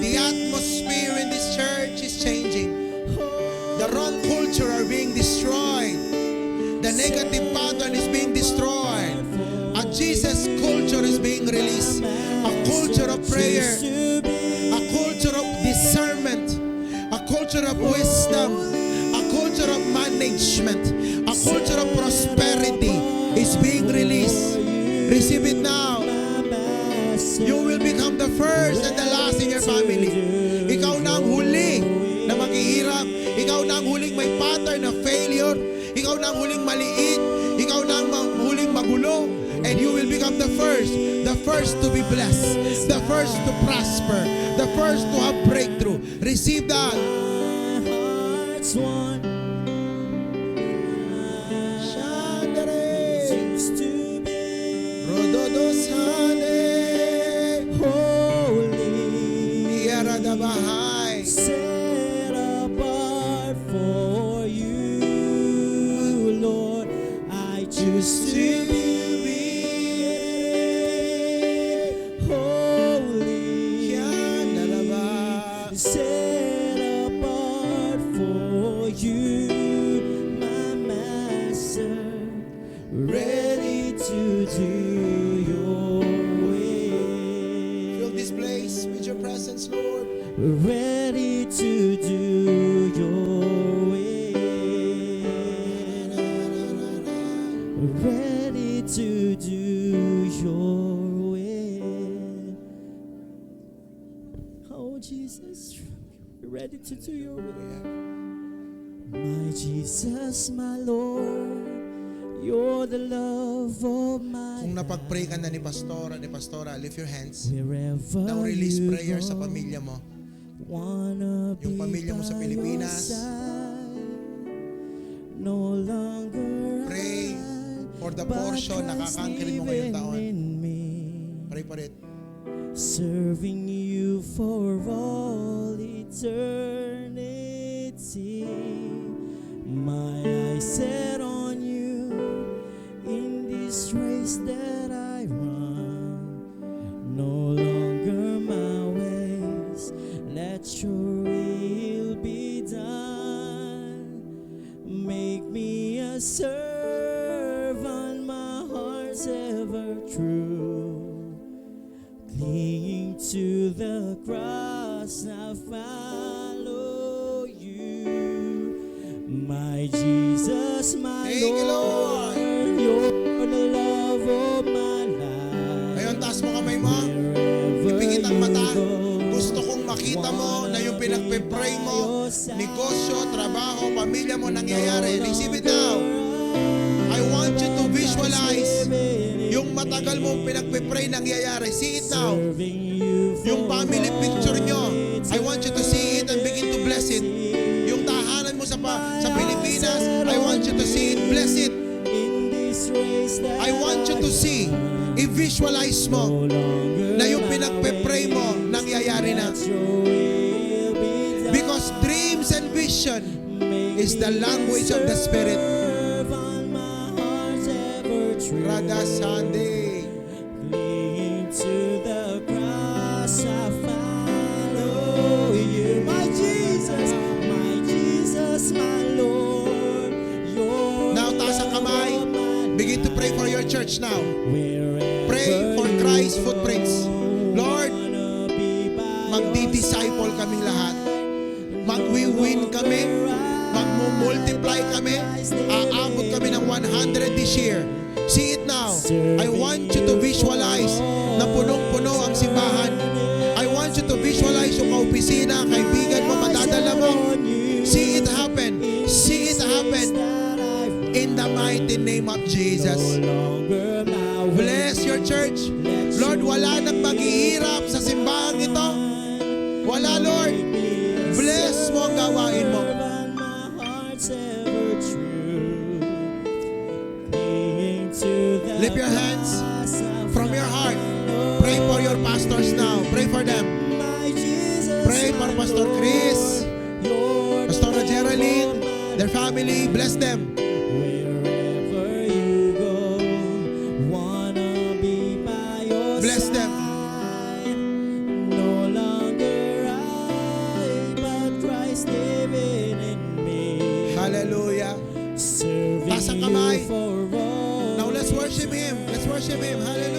The atmosphere in this church is changing. The wrong culture are being destroyed. The negative pattern is being destroyed. A Jesus culture is being released. A culture of prayer. A culture of discernment. A culture of wisdom. A culture of management. A culture of prosperity is being released. Receive it now. You will become the first and the last in your family. Ikaw na ang huli na maghihirap. Ikaw na ang huling may pattern na failure. Ikaw na ang huling maliit. Ikaw na ang huling magulo. And you will become the first to be blessed, the first to prosper, the first to have breakthrough. Receive that. my heart's one Shandere. seems to be Rododo Sande. holy, Yarada Bahay. set apart for you, Lord. I choose to be holy, set apart for you, my master, ready to do your Fill will, this place with your presence, Lord. ready to do your will, ready to do your will. Oh Jesus, ready to do your will. My Jesus, my Lord, you're the love of my Kung life. napag-pray ka na ni Pastora, lift your hands. Wherever Now release you prayer go, sa pamilya mo. wanna Yung be pamilya mo sa by Pilipinas. your side. No longer Pray for the but portion na Christ kakangkirin mo ngayong living taon. in me, Pray for it. serving you for all eternity. My eyes set on you in this race that I run. No longer my ways, let your will be done. servant, my heart's ever true. Clinging to the cross, I follow you. My Jesus, my Thank you, Lord. You're the love of my life. Ngayon, taas mo kamay mo. Wherever Ipingit ang mata. you go, Gusto kong makita mo na yung pinagpe-pray mo, negosyo, trabaho, pamilya mo nangyayari. Receive it now. I want you to visualize yung matagal mong pinagpe-pray nangyayari. See it now. Yung family picture nyo, I want you to see it and begin to bless it. Yung tahanan mo sa Pilipinas, I want you to see it, bless it. I want you to see, i-visualize mo na yung pinagpe-pray mo nangyayari na. Because dreams and vision is the language of the Spirit. Radha Sunday. Clinging to the cross, I follow you. My Jesus, my Lord. Now, taas ang kamay. Begin to pray for your church now. Wherever Pray for Christ's footprints. Lord, wanna be by magdi-disciple kaming lahat. Magwi-win kami. Magmumultiply kami. Aabot kami ng 100 this year. See it now. I want you to visualize na punong-puno ang simbahan. I want you to visualize yung kaopisina, kaibigan mo, madadala mo. See it happen. See it happen. In the mighty name of Jesus. Bless your church. Lord, wala nang maghihirap sa simbahan ito. Wala, Lord. Bless mo ang gawain mo. Lift your hands from your heart. Pray for your pastors now. Pray for them. Pray for Pastor Chris, Pastor Geraldine, their family. Bless them. Wherever you go, wanna be by your Bless them. side. No longer I, but Christ living in me. Hallelujah. Serving Taas ang kamay. you for all. Now let's worship Him. Let's worship Him. Hallelujah.